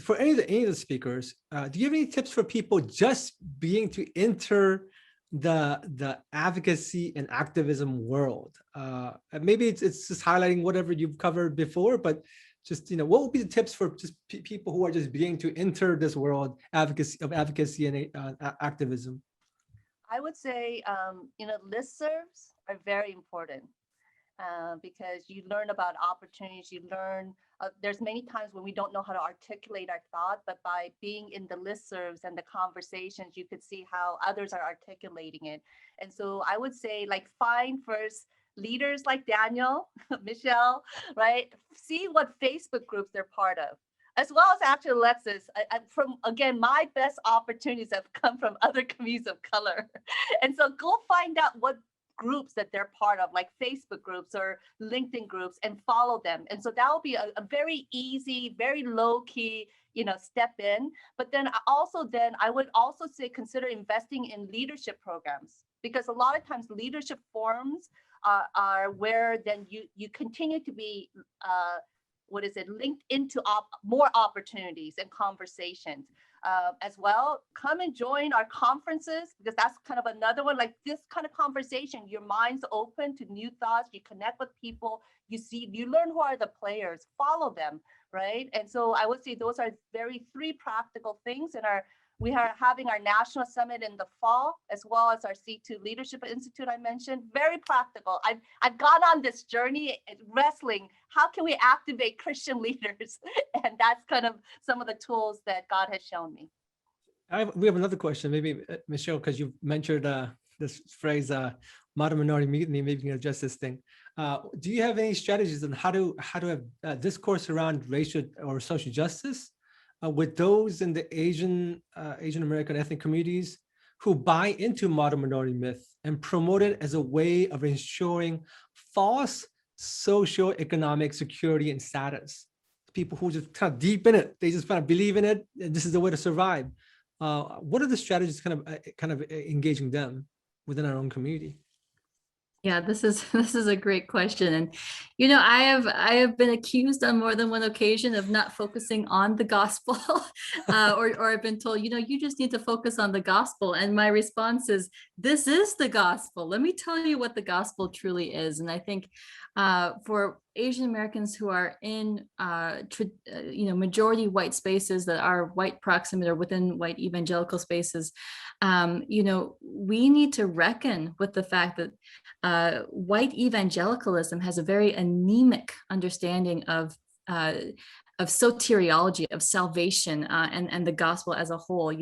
for any of the speakers, do you have any tips for people just being to enter the advocacy and activism world? Maybe it's just highlighting whatever you've covered before, but just, what would be the tips for just people who are just beginning to enter this world advocacy and activism? I would say, listservs are very important. Because you learn about opportunities, you learn, there's many times when we don't know how to articulate our thought, but by being in the listservs and the conversations, you could see how others are articulating it. And so I would say, find first leaders like Daniel, Michelle, right? See what Facebook groups they're part of, as well as actually Alexis. Again, my best opportunities have come from other communities of color. And so go find out what groups that they're part of, like Facebook groups or LinkedIn groups, and follow them. And so that will be a very easy, very low key, step in. But then I would also say consider investing in leadership programs, because a lot of times leadership forums are where then you continue to be linked into more opportunities and conversations. As well, come and join our conferences, because that's kind of another one, like this kind of conversation, your mind's open to new thoughts, you connect with people, you learn who are the players, follow them, right? And so I would say those are three practical things. And we are having our national summit in the fall, as well as our C2 Leadership Institute I mentioned. Very practical. I've gone on this journey wrestling. How can we activate Christian leaders? And that's kind of some of the tools that God has shown me. We have another question, maybe Michelle, because you mentioned this phrase, modern minority mutiny. Maybe you can address this thing. Do you have any strategies on how to have discourse around racial or social justice with those in the Asian American ethnic communities who buy into modern minority myth and promote it as a way of ensuring false socioeconomic security and status? People who just kind of deep in it, they just kind of believe in it, and this is the way to survive. What are the strategies kind of engaging them within our own community? Yeah, this is a great question. And, I have been accused on more than one occasion of not focusing on the gospel, or I've been told, you just need to focus on the gospel. And my response is, this is the gospel. Let me tell you what the gospel truly is. And I think for Asian Americans who are in, majority white spaces that are white proximate or within white evangelical spaces, we need to reckon with the fact that white evangelicalism has a very anemic understanding of soteriology, of salvation, and the gospel as a whole.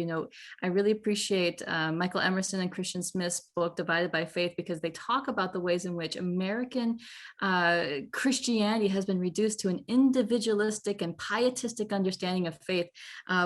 I really appreciate Michael Emerson and Christian Smith's book, Divided by Faith, because they talk about the ways in which American Christianity has been reduced to an individualistic and pietistic understanding of faith,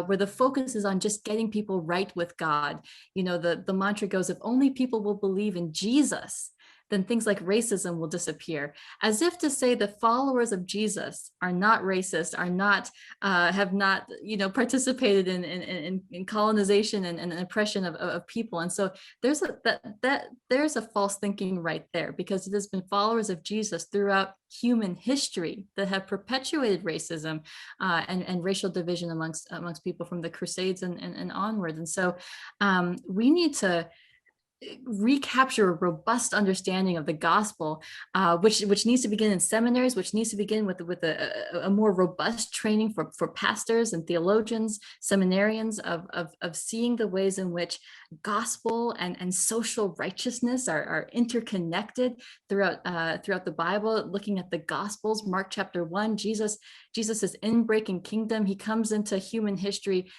where the focus is on just getting people right with God. The mantra goes, if only people will believe in Jesus, then things like racism will disappear, as if to say the followers of Jesus are not racist, are not, have not, participated in colonization and oppression of people. And so there's a false thinking right there, because it has been followers of Jesus throughout human history that have perpetuated racism and racial division amongst people from the Crusades and onward. And so we need to recapture a robust understanding of the gospel, which needs to begin in seminaries, which needs to begin with a more robust training for pastors and theologians, seminarians, of seeing the ways in which gospel and social righteousness are interconnected throughout the Bible. Looking at the Gospels, Mark chapter 1, Jesus' in-breaking kingdom, he comes into human history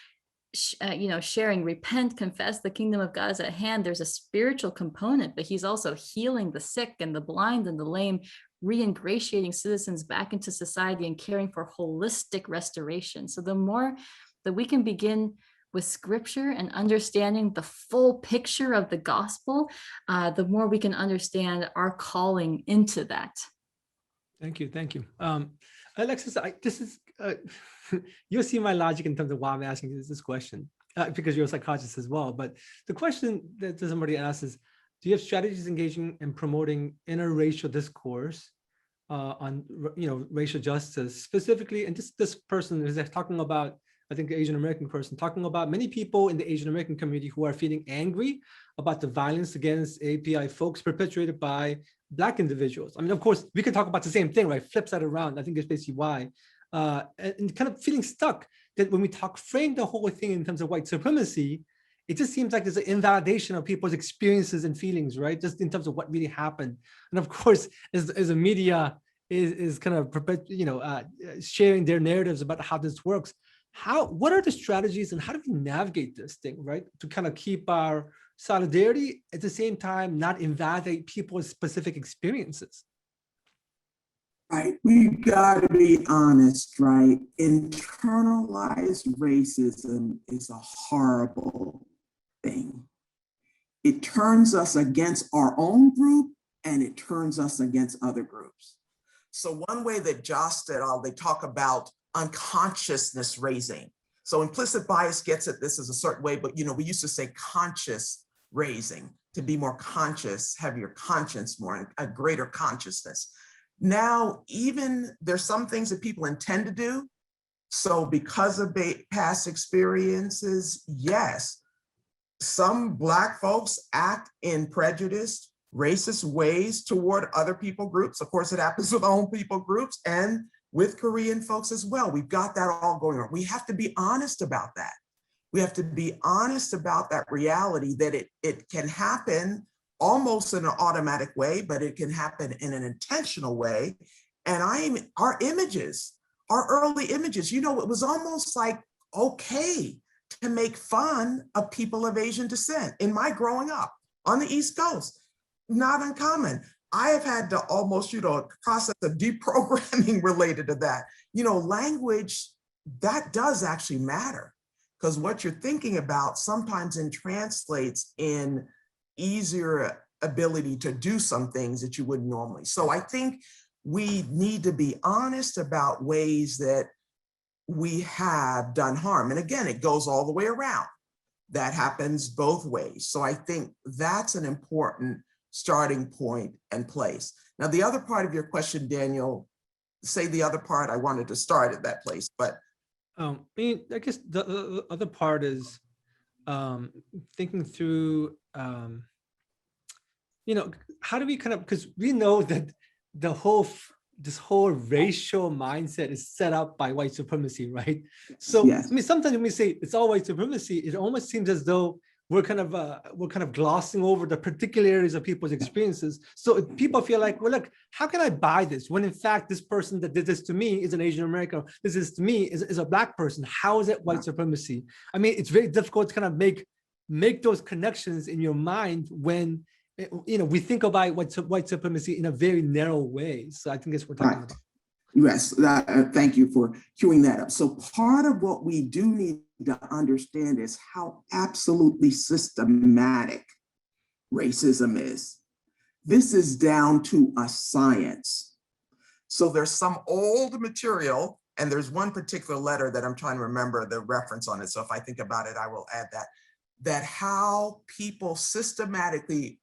sharing, repent, confess, the kingdom of God is at hand. There's a spiritual component, but he's also healing the sick and the blind and the lame, reingratiating citizens back into society and caring for holistic restoration. So the more that we can begin with scripture and understanding the full picture of the gospel, the more we can understand our calling into that. Thank you. Alexis, this is, you'll see my logic in terms of why I'm asking this question, because you're a psychologist as well. But the question that somebody asks is, do you have strategies engaging and promoting interracial discourse on, racial justice specifically? And this person is talking about, I think, the Asian American person, talking about many people in the Asian American community who are feeling angry about the violence against API folks perpetrated by Black individuals. I mean, of course, we can talk about the same thing, right? Flip side around. I think that's basically why. And kind of feeling stuck that when we frame the whole thing in terms of white supremacy, it just seems like there's an invalidation of people's experiences and feelings, right? Just in terms of what really happened. And of course, as a media is kind of, sharing their narratives about how this works, what are the strategies and how do we navigate this thing, right? To kind of keep our solidarity, at the same time, not invalidate people's specific experiences. Right, we've got to be honest, right? Internalized racism is a horrible thing. It turns us against our own group and it turns us against other groups. So one way that Jost et al., they talk about unconsciousness raising. So implicit bias gets at this as a certain way, but we used to say conscious raising, to be more conscious, have your conscience more, a greater consciousness. Now, even there's some things that people intend to do. So because of past experiences, yes, some Black folks act in prejudiced, racist ways toward other people groups. Of course, it happens with our own people groups and with Korean folks as well. We've got that all going on. We have to be honest about that. We have to be honest about that reality, that it can happen almost in an automatic way, but it can happen in an intentional way. And our images, our early images, it was almost like okay to make fun of people of Asian descent. In my growing up on the East Coast, not uncommon. I have had to almost, a process of deprogramming related to that. Language, that does actually matter, because what you're thinking about sometimes translates in easier ability to do some things that you wouldn't normally. So I think we need to be honest about ways that we have done harm. And again, it goes all the way around. That happens both ways. So I think that's an important starting point and place. Now, the other part of your question, Daniel, say the other part, I wanted to start at that place, but. I guess the other part is thinking through, how do we because we know that this whole racial mindset is set up by white supremacy, right? So yes. Sometimes when we say it's all white supremacy, it almost seems as though we're kind of glossing over the particularities of people's experiences. So people feel like, well, look, how can I buy this when in fact this person that did this to me is an Asian American, this is to me is a Black person? How is it white supremacy? I mean, it's very difficult to kind of make those connections in your mind when we think about white supremacy in a very narrow way. So I think that's what we're talking about. Yes, thank you for queuing that up. So part of what we do need to understand is how absolutely systematic racism is. This is down to a science. So there's some old material, and there's one particular letter that I'm trying to remember the reference on it. So if I think about it, I will add that how people systematically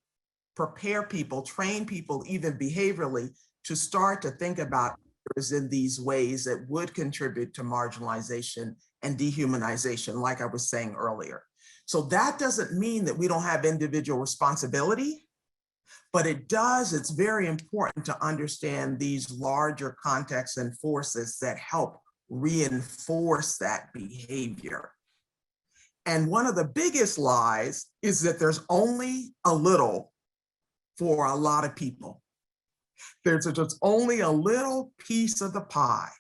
prepare people, train people, even behaviorally, to start to think about others in these ways that would contribute to marginalization and dehumanization, like I was saying earlier. So that doesn't mean that we don't have individual responsibility, but it's very important to understand these larger contexts and forces that help reinforce that behavior. And one of the biggest lies is that there's only a little for a lot of people. There's just only a little piece of the pie.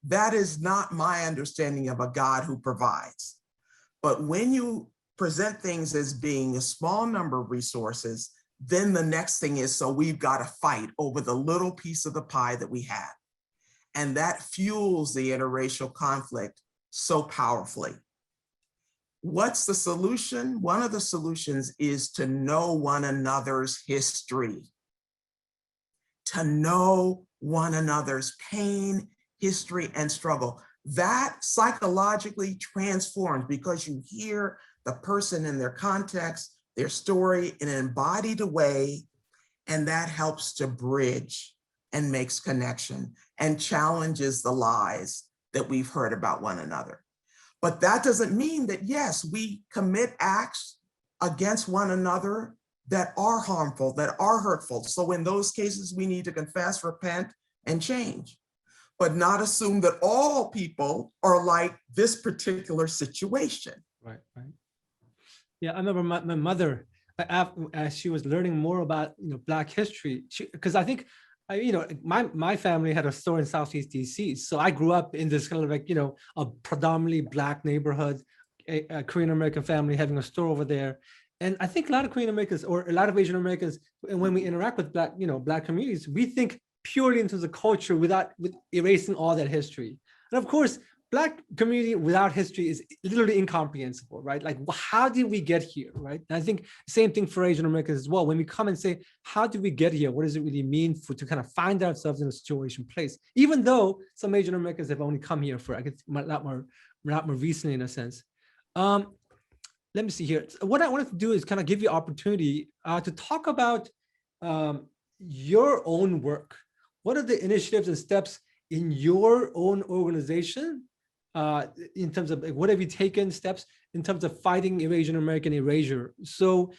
That is not my understanding of a God who provides. But when you present things as being a small number of resources, then the next thing is, so we've got to fight over the little piece of the pie that we have. And that fuels the interracial conflict so powerfully. What's the solution? One of the solutions is to know one another's history, to know one another's pain, history, and struggle. That psychologically transforms because you hear the person in their context, their story in an embodied way, and that helps to bridge and makes connection and challenges the lies that we've heard about one another. But that doesn't mean that, yes, we commit acts against one another that are harmful, that are hurtful. So in those cases, we need to confess, repent, and change, but not assume that all people are like this particular situation. Right. Yeah, I remember my mother, as she was learning more about Black history, because I think my family had a store in Southeast DC, so I grew up in this kind of like a predominantly Black neighborhood, a Korean American family having a store over there, and I think a lot of Korean Americans or a lot of Asian Americans, and when we interact with Black communities, we think purely in terms of culture with erasing all that history, and of course. Black community without history is literally incomprehensible, right? Like, how did we get here, right? And I think same thing for Asian Americans as well. When we come and say, how did we get here? What does it really mean to kind of find ourselves in a situation place? Even though some Asian Americans have only come here for, I guess, a lot more recently in a sense. Let me see here. What I wanted to do is kind of give you opportunity to talk about your own work. What are the initiatives and steps in your own organization in terms of what have you taken steps in terms of fighting Asian American erasure? So,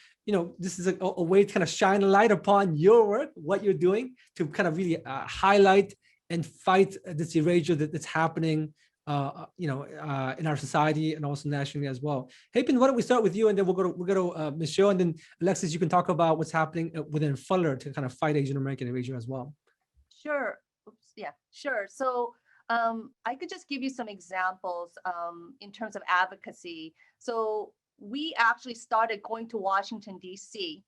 this is a way to kind of shine a light upon your work, what you're doing to kind of really highlight and fight this erasure that's happening, in our society and also nationally as well. Hyepin, why don't we start with you, and then we'll go to Michelle, and then Alexis, you can talk about what's happening within Fuller to kind of fight Asian American erasure as well. Sure. Oops. Yeah, sure. So I could just give you some examples in terms of advocacy. So we actually started going to Washington, D.C.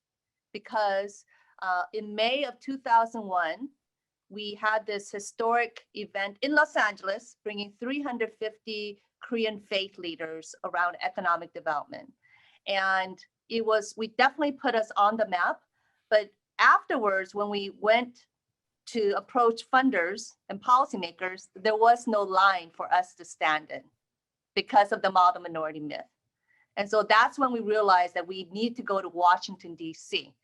because in May of 2001, we had this historic event in Los Angeles, bringing 350 Korean faith leaders around economic development. And we definitely put us on the map. But afterwards, when we went to approach funders and policymakers, there was no line for us to stand in because of the model minority myth. And so that's when we realized that we need to go to Washington, D.C.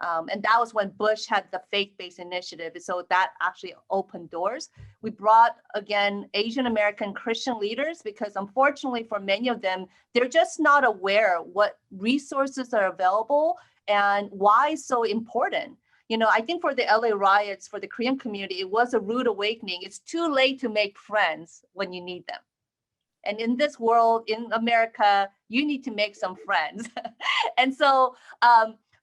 And that was when Bush had the faith-based initiative. And so that actually opened doors. We brought, again, Asian American Christian leaders, because unfortunately for many of them, they're just not aware what resources are available and why it's so important. I think for the LA riots, for the Korean community, it was a rude awakening. It's too late to make friends when you need them. And in this world, in America, you need to make some friends. And so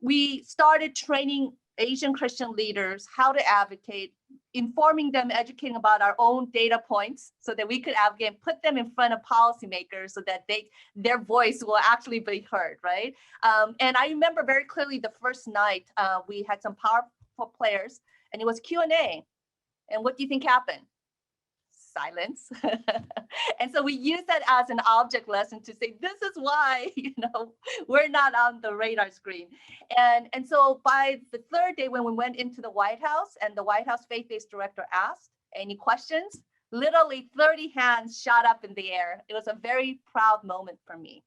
we started training Asian Christian leaders how to advocate, informing them, educating about our own data points so that we could advocate, put them in front of policymakers so that their voice will actually be heard, right? And I remember very clearly the first night we had some powerful players and it was Q&A. And what do you think happened? silence. And so we use that as an object lesson to say, this is why, we're not on the radar screen. And so by the third day, when we went into the White House and the White House faith-based director asked, any questions? Literally 30 hands shot up in the air. It was a very proud moment for me.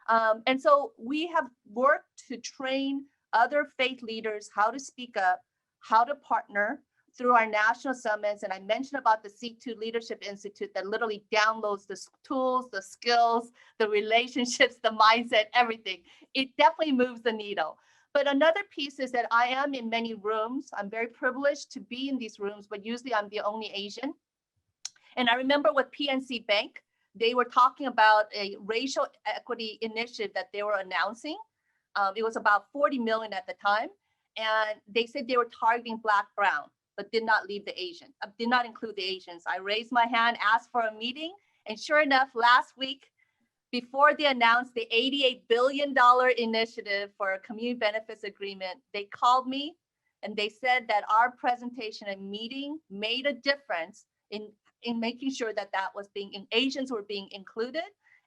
And so we have worked to train other faith leaders how to speak up, how to partner through our national summits. And I mentioned about the C2 Leadership Institute that literally downloads the tools, the skills, the relationships, the mindset, everything. It definitely moves the needle. But another piece is that I am in many rooms. I'm very privileged to be in these rooms, but usually I'm the only Asian. And I remember with PNC Bank, they were talking about a racial equity initiative that they were announcing. It was about 40 million at the time. And they said they were targeting Black, Brown, but did not leave the Asian, did not include the Asians. I raised my hand, asked for a meeting. And sure enough, last week, before they announced the $88 billion initiative for a community benefits agreement, they called me and they said that our presentation and meeting made a difference in making sure that Asians were being included.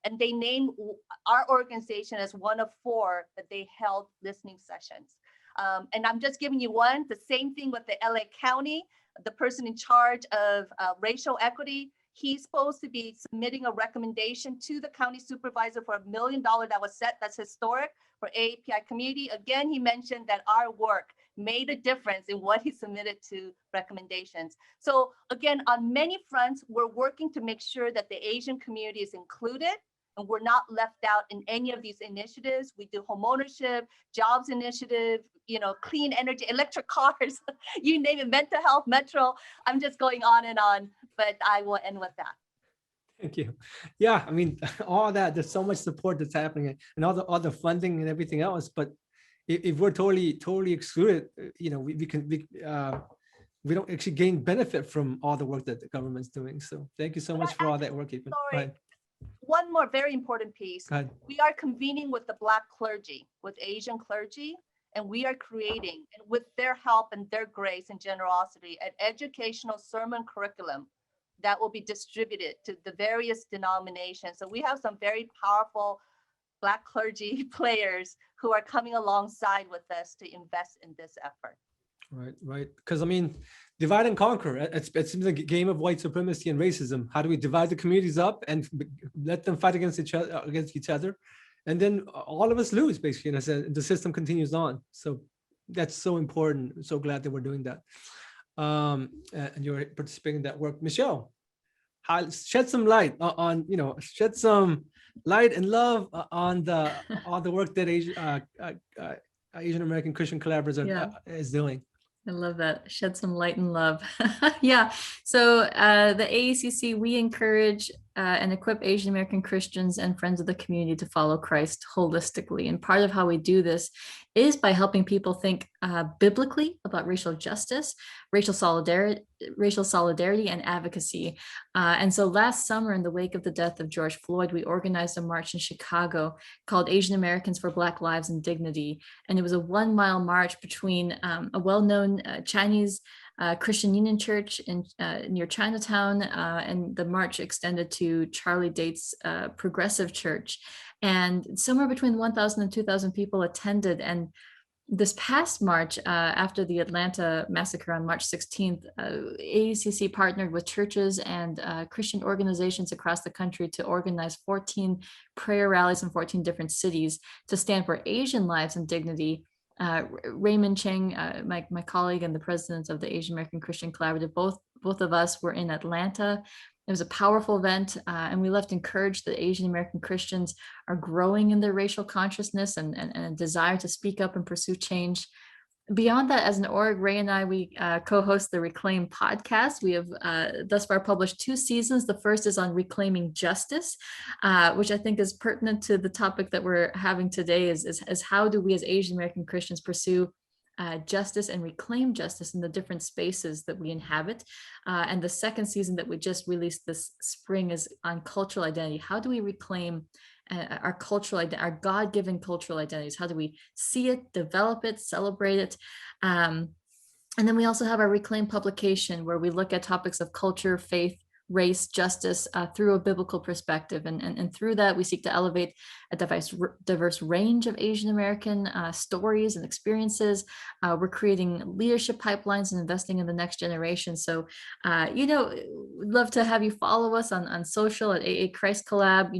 And they named our organization as one of 4 that they held listening sessions. And I'm just giving you one, the same thing with the LA County, the person in charge of racial equity. He's supposed to be submitting a recommendation to the county supervisor for $1 million that was set, that's historic for API community. Again, he mentioned that our work made a difference in what he submitted to recommendations. So again, on many fronts, we're working to make sure that the Asian community is included and we're not left out in any of these initiatives. We do homeownership, jobs initiative, clean energy, electric cars, you name it, mental health, metro. I'm just going on, but I will end with that. Thank you. Yeah, I mean, all that, there's so much support that's happening and all the funding and everything else. But if we're totally excluded, we don't actually gain benefit from all the work that the government's doing. So thank you so much for all that work, Hyepin. Sorry. One more very important piece. We are convening with the Black clergy, with Asian clergy, and we are creating, and with their help and their grace and generosity, an educational sermon curriculum that will be distributed to the various denominations. So we have some very powerful Black clergy players who are coming alongside with us to invest in this effort. Right. Because I mean, divide and conquer. It's a game of white supremacy and racism. How do we divide the communities up and let them fight against each other, and then all of us lose basically, and the system continues on. So that's so important. I'm so glad that we're doing that. And you're participating in that work, Michelle. Shed some light on, shed some light and love on the work that Asian American Christian Collaborators is doing. I love that. Shed some light and love. Yeah. So the AACC, we encourage and equip Asian American Christians and friends of the community to follow Christ holistically. And part of how we do this is by helping people think biblically about racial justice, racial solidarity, and advocacy. And so last summer, in the wake of the death of George Floyd, we organized a march in Chicago called Asian Americans for Black Lives and Dignity. And it was a 1-mile march between a well-known Chinese Christian Union Church in near Chinatown, and the march extended to Charlie Date's Progressive Church. And somewhere between 1,000 and 2,000 people attended. And this past March, after the Atlanta massacre on March 16th, AACC partnered with churches and Christian organizations across the country to organize 14 prayer rallies in 14 different cities to stand for Asian lives and dignity. Raymond Cheng, my colleague and the president of the Asian American Christian Collaborative, both of us were in Atlanta. It was a powerful event, and we left encouraged that Asian American Christians are growing in their racial consciousness and a desire to speak up and pursue change. Beyond that, as an org, Ray and I, we co-host the Reclaim podcast. We have thus far published 2 seasons. The first is on reclaiming justice, which I think is pertinent to the topic that we're having today, is how do we as Asian American Christians pursue justice and reclaim justice in the different spaces that we inhabit. And the second season that we just released this spring is on cultural identity. How do we reclaim our cultural, our God-given cultural identities? How do we see it, develop it, celebrate it? And then we also have our Reclaim publication, where we look at topics of culture, faith, race, justice through a biblical perspective. And through that, we seek to elevate a diverse range of Asian American stories and experiences. We're creating leadership pipelines and investing in the next generation. So, we'd love to have you follow us on social at AA Christ Collab,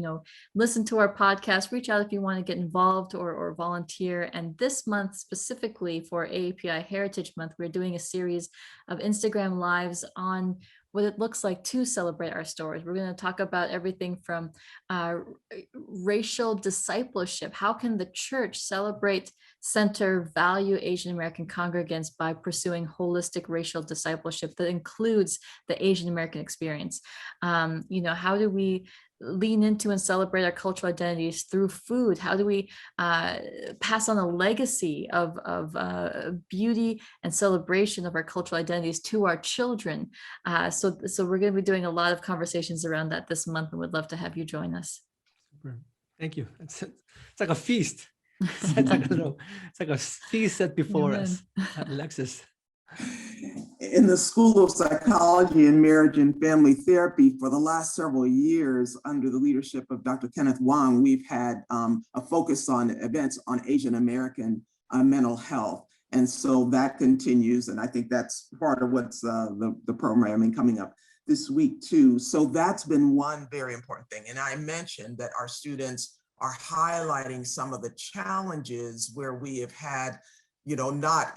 listen to our podcast, reach out if you want to get involved or volunteer. And this month, specifically for AAPI Heritage Month, we're doing a series of Instagram Lives on what it looks like to celebrate our stories. We're going to talk about everything from racial discipleship. How can the church celebrate, center, value Asian American congregants by pursuing holistic racial discipleship that includes the Asian American experience? How do we lean into and celebrate our cultural identities through food? How do we pass on a legacy of beauty and celebration of our cultural identities to our children? So we're going to be doing a lot of conversations around that this month, and would love to have you join us. Super. Thank you. It's like a feast. It's like a feast set before us. Alexis. In the School of Psychology and Marriage and Family Therapy, for the last several years, under the leadership of Dr. Kenneth Wong, we've had a focus on events on Asian American mental health. And so that continues. And I think that's part of what's the programming coming up this week too. So that's been one very important thing. And I mentioned that our students are highlighting some of the challenges where we have had not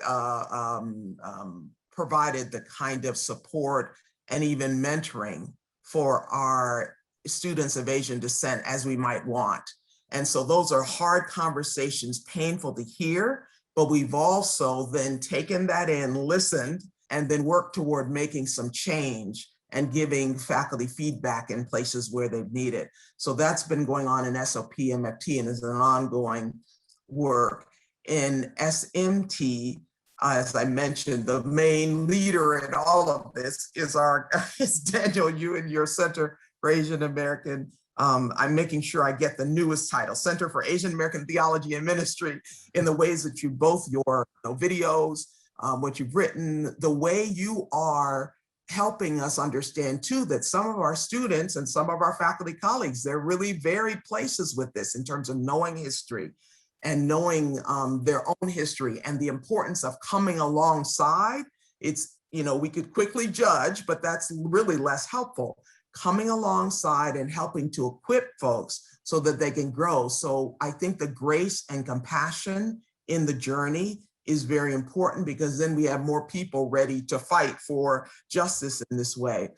provided the kind of support and even mentoring for our students of Asian descent as we might want. And so those are hard conversations, painful to hear, but we've also then taken that in, listened, and then worked toward making some change and giving faculty feedback in places where they've needed. So that's been going on in SOP, MFT, and is an ongoing work. In SMT, as I mentioned, the main leader in all of this is Daniel, you and your Center for Asian American. I'm making sure I get the newest title, Center for Asian American Theology and Ministry, in the ways that you both, your videos, what you've written, the way you are helping us understand too that some of our students and some of our faculty colleagues, they're really varied places with this in terms of knowing history and knowing their own history and the importance of coming alongside. It's, we could quickly judge, but that's really less helpful. Coming alongside and helping to equip folks so that they can grow. So I think the grace and compassion in the journey is very important, because then we have more people ready to fight for justice in this way.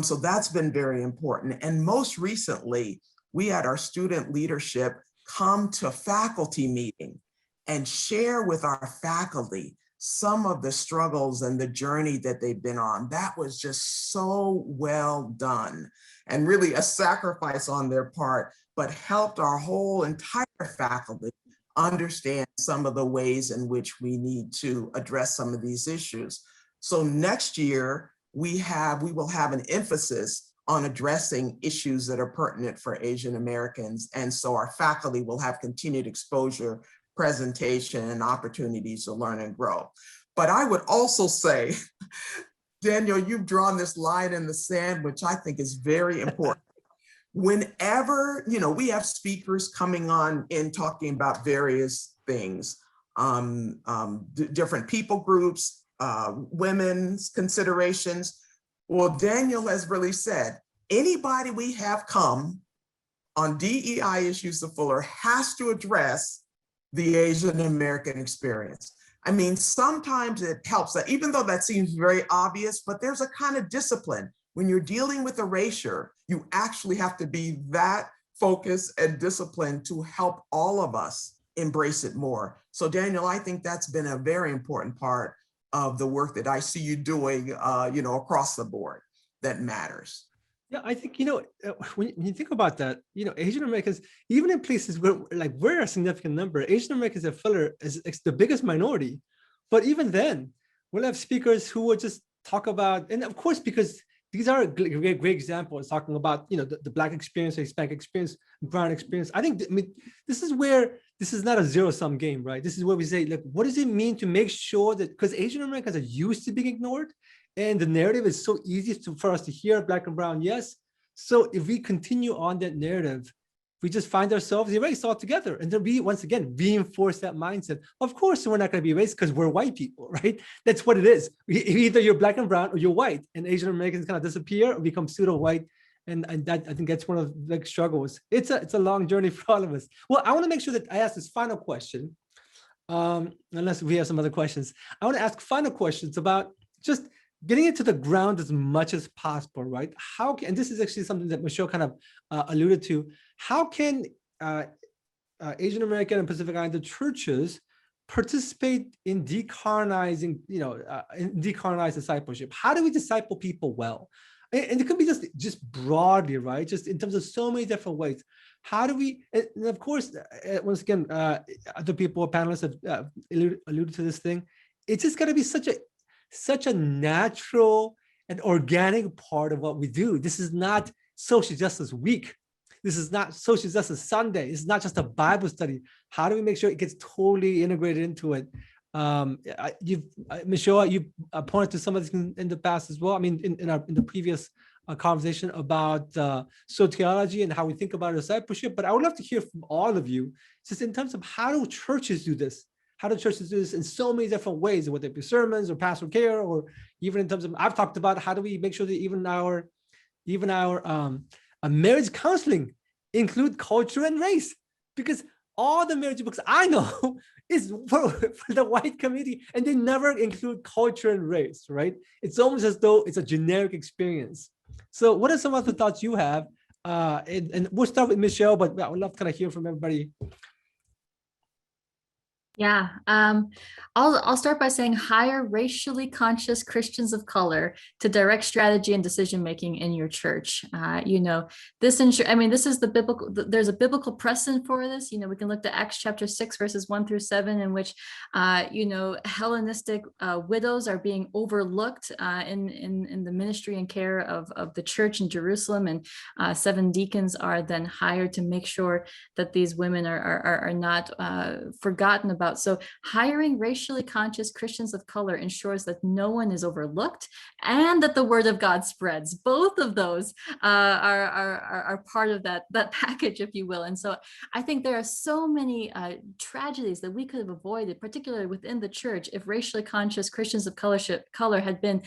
So that's been very important. And most recently, we had our student leadership come to faculty meeting and share with our faculty some of the struggles and the journey that they've been on. That was just so well done and really a sacrifice on their part, but helped our whole entire faculty understand some of the ways in which we need to address some of these issues. So next year, we will have an emphasis on addressing issues that are pertinent for Asian Americans. And so our faculty will have continued exposure, presentation, and opportunities to learn and grow. But I would also say, Daniel, you've drawn this line in the sand, which I think is very important. Whenever, we have speakers coming on and talking about various things, different people groups, women's considerations. Well, Daniel has really said, anybody we have come on DEI issues of Fuller has to address the Asian American experience. I mean, sometimes it helps that, even though that seems very obvious, but there's a kind of discipline. When you're dealing with erasure, you actually have to be that focused and disciplined to help all of us embrace it more. So Daniel, I think that's been a very important part of the work that I see you doing, across the board that matters. Yeah, I think, when you think about that, Asian Americans, even in places where we're a significant number, Asian Americans at Fuller is the biggest minority. But even then, we'll have speakers who will just talk about, and of course, because these are great examples talking about, the Black experience, the Hispanic experience, brown experience. I mean, this is where this is not a zero-sum game, right? This is where we say, look, what does it mean to make sure that, because Asian Americans are used to being ignored, And the narrative is so easy for us to hear, black and brown, yes. So if we continue on that narrative, we just find ourselves erased altogether. And then we, once again, reinforce that mindset. Of course, we're not going to be erased because we're white people, right? That's what it is. Either you're black and brown or you're white, and Asian Americans kind of disappear or become pseudo-white. And that, I think that's one of the big struggles. It's a long journey for all of us. Well, I want to make sure that I ask this final question, unless we have some other questions. I want to ask final questions about just getting into the ground as much as possible, right? How can, and this is actually something that Michelle kind of alluded to, how can Asian American and Pacific Islander churches participate in decolonizing, in decolonized discipleship? How do we disciple people well? And it could be just broadly, right? Just in terms of so many different ways. How do we, and of course, once again, other people, panelists have alluded to this thing. It's just got to be such a natural and organic part of what we do. This is not Social Justice Week. This is not Social Justice Sunday. It's not just a Bible study. How do we make sure it gets totally integrated into it? Michelle, you pointed to some of this in the past as well. I mean, in the previous conversation about soteriology and how we think about discipleship. But I would love to hear from all of you, just in terms of how do churches do this? How do churches do this in so many different ways, whether it be sermons or pastoral care, or even in terms of, I've talked about how do we make sure that even our marriage counseling include culture and race, because all the marriage books I know is for the white community, and they never include culture and race, right? It's almost as though it's a generic experience. So what are some of the thoughts you have? And we'll start with Michelle, but I would love to kind of hear from everybody. Yeah, I'll start by saying hire racially conscious Christians of color to direct strategy and decision making in your church. This is the biblical. There's a biblical precedent for this. We can look to Acts chapter 6 verses 1-7, in which Hellenistic widows are being overlooked in the ministry and care of the church in Jerusalem, and 7 deacons are then hired to make sure that these women are not forgotten about. So hiring racially conscious Christians of color ensures that no one is overlooked and that the word of God spreads. Both of those are part of that package, if you will. And so I think there are so many tragedies that we could have avoided, particularly within the church, if racially conscious Christians of color had been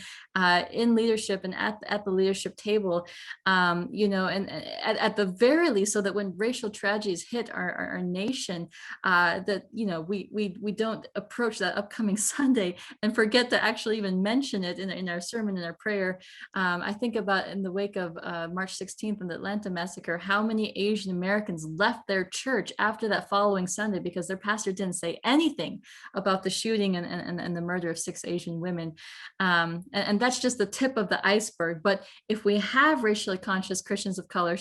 in leadership and at the leadership table, and at the very least, so that when racial tragedies hit our nation, that we don't approach that upcoming Sunday and forget to actually even mention it in our sermon, in our prayer. I think about, in the wake of March 16th and the Atlanta massacre, how many Asian Americans left their church after that following Sunday because their pastor didn't say anything about the shooting and the murder of 6 Asian women. And that's just the tip of the iceberg. But if we have racially conscious Christians of color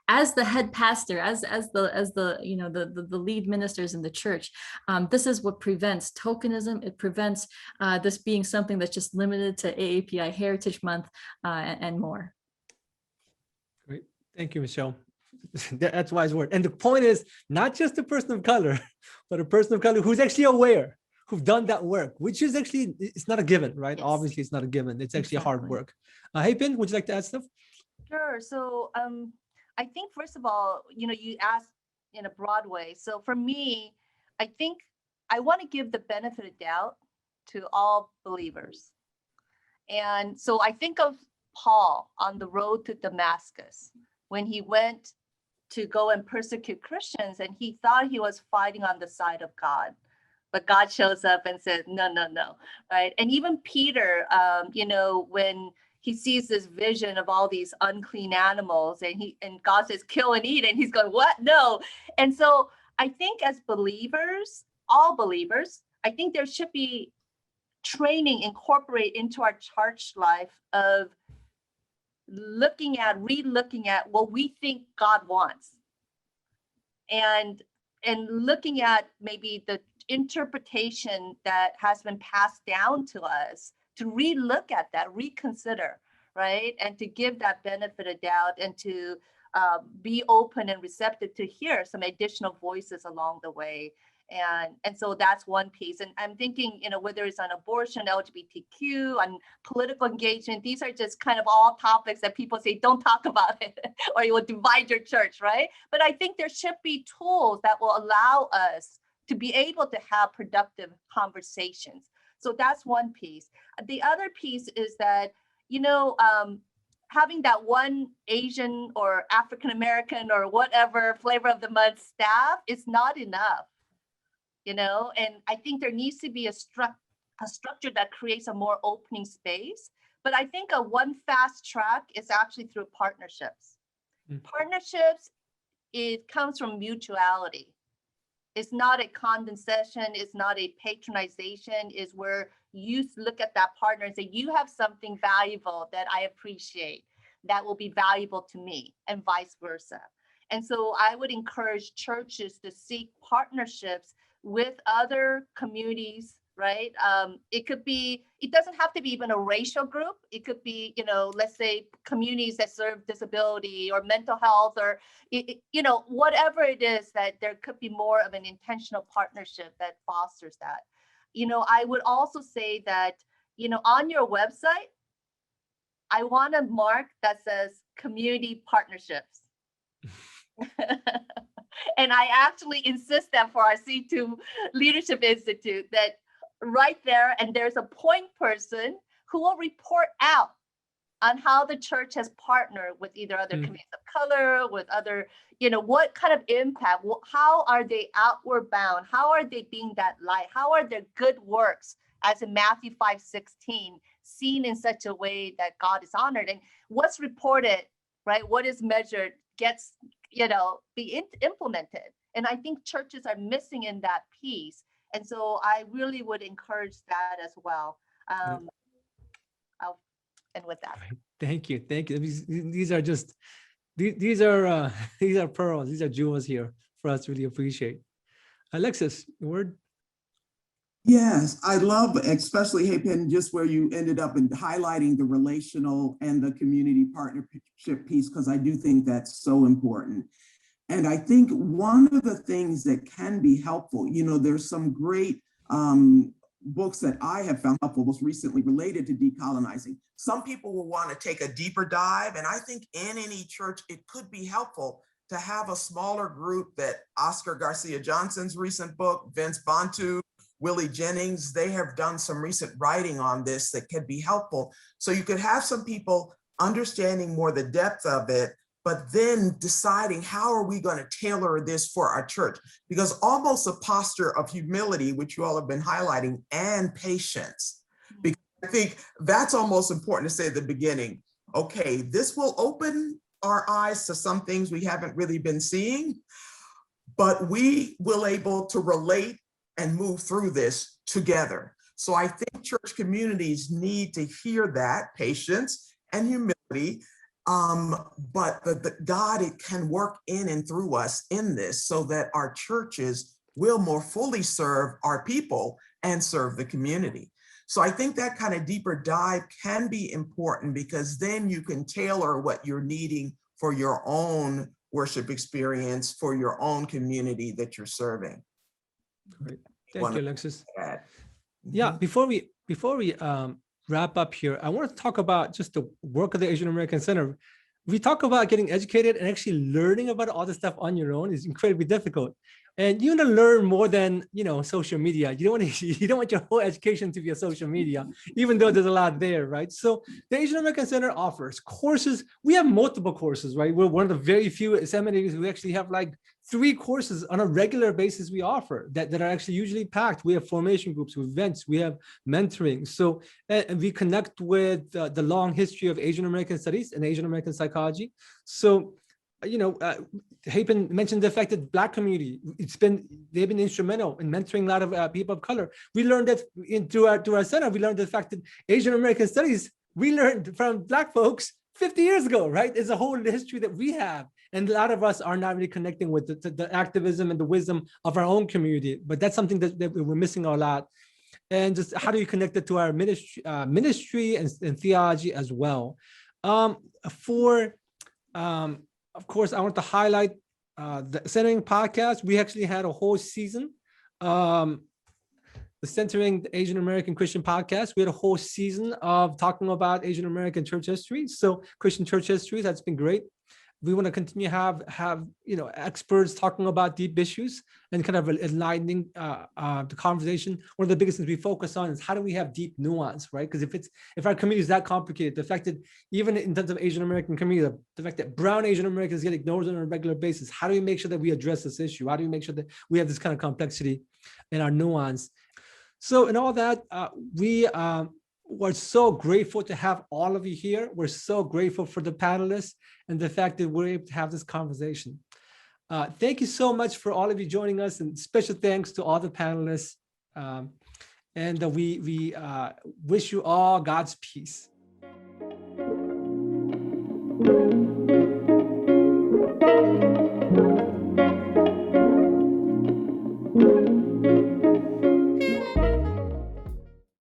as the head pastor, as the lead ministers in the church, this is what prevents tokenism. It prevents this being something that's just limited to AAPI Heritage Month and more. Great, thank you, Michelle. That's wise word. And the point is not just a person of color, but a person of color who's actually aware, who've done that work, which is actually, it's not a given, right? Yes. Obviously, it's not a given. It's actually hard work. Hyepin, would you like to add stuff? Sure. So I think, first of all, you asked in a broad way. So for me, I think I want to give the benefit of doubt to all believers. And so I think of Paul on the road to Damascus, when he went to go and persecute Christians, and he thought he was fighting on the side of God. But God shows up and says, no, right? And even Peter, when he sees this vision of all these unclean animals, and God says, kill and eat, and he's going, what? No. And so I think as believers, all believers, I think there should be training incorporated into our church life of re-looking at what we think God wants, and looking at maybe the interpretation that has been passed down to us, to re-look at that, reconsider, right? And to give that benefit of doubt, and to be open and receptive to hear some additional voices along the way. And so that's one piece. And I'm thinking, whether it's on abortion, LGBTQ, on political engagement, these are just kind of all topics that people say, don't talk about it, or you will divide your church, right? But I think there should be tools that will allow us to be able to have productive conversations. So that's one piece. The other piece is that, having that one Asian or African American or whatever flavor of the month staff is not enough, and I think there needs to be a structure that creates a more opening space. But I think one fast track is actually through partnerships. Partnerships, it comes from mutuality. It's not a condescension, it's not a patronization, it's where you look at that partner and say, you have something valuable that I appreciate, that will be valuable to me, and vice versa. And so I would encourage churches to seek partnerships with other communities, right? It doesn't have to be even a racial group. It could be, let's say communities that serve disability or mental health, or, whatever it is, that there could be more of an intentional partnership that fosters that. I would also say that, on your website, I want a mark that says community partnerships. And I actually insist that for our C2 Leadership Institute, that right there, and there's a point person who will report out on how the church has partnered with either other communities of color, with other, what kind of impact, how are they outward bound? How are they being that light? How are their good works, as in Matthew 5:16, seen in such a way that God is honored? And what's reported, right? What is measured gets, be implemented. And I think churches are missing in that piece. And so I really would encourage that as well. I'll end with that. Thank you. These are just, these are pearls. These are jewels here for us to really appreciate. Alexis, a word? Yes, I love, especially Hyepin, just where you ended up in highlighting the relational and the community partnership piece, because I do think that's so important. And I think one of the things that can be helpful, there's some great books that I have found helpful, most recently related to decolonizing. Some people will want to take a deeper dive, and I think in any church, it could be helpful to have a smaller group. That Oscar Garcia Johnson's recent book, Vince Bantu, Willie Jennings, they have done some recent writing on this that can be helpful. So you could have some people understanding more the depth of it, but then deciding how are we going to tailor this for our church? Because almost a posture of humility, which you all have been highlighting, and patience. Because I think that's almost important to say at the beginning, okay, this will open our eyes to some things we haven't really been seeing, but we will able to relate and move through this together. So I think church communities need to hear that patience and humility, but the God, it can work in and through us in this, so that our churches will more fully serve our people and serve the community. So I think that kind of deeper dive can be important, because then you can tailor what you're needing for your own worship experience, for your own community that you're serving. Great. Thank you, Alexis. Add. Yeah, before we wrap up here, I want to talk about just the work of the Asian American Center. We talk about getting educated, and actually learning about all this stuff on your own is incredibly difficult. And you want to learn more than, social media. You don't want your whole education to be a social media, even though there's a lot there, right? So the Asian American Center offers courses. We have multiple courses, right? We're one of the very few seminaries who actually have like 3 courses on a regular basis we offer that are actually usually packed. We have formation groups, events, we have mentoring. So and we connect with the long history of Asian American studies and Asian American psychology. So, Hyepin mentioned the fact that Black community, they've been instrumental in mentoring a lot of people of color. We learned that through our center, we learned the fact that Asian American studies, we learned from Black folks 50 years ago, right? It's a whole history that we have. And a lot of us are not really connecting with the activism and the wisdom of our own community. But that's something that we're missing a lot. And just how do you connect it to our ministry and theology as well? Of course, I want to highlight the Centering podcast. We actually had a whole season the Centering the Asian American Christian podcast. We had a whole season of talking about Asian American church history. So Christian church history, that's been great. We want to continue have experts talking about deep issues and kind of enlightening the conversation. One of the biggest things we focus on is how do we have deep nuance, right? Because if our community is that complicated, the fact that even in terms of Asian American community, the fact that brown Asian Americans get ignored on a regular basis, how do we make sure that we address this issue? How do we make sure that we have this kind of complexity in our nuance? So in all that, we're so grateful to have all of you here. We're so grateful for the panelists and the fact that we're able to have this conversation. Thank you so much for all of you joining us, and special thanks to all the panelists. And we wish you all God's peace.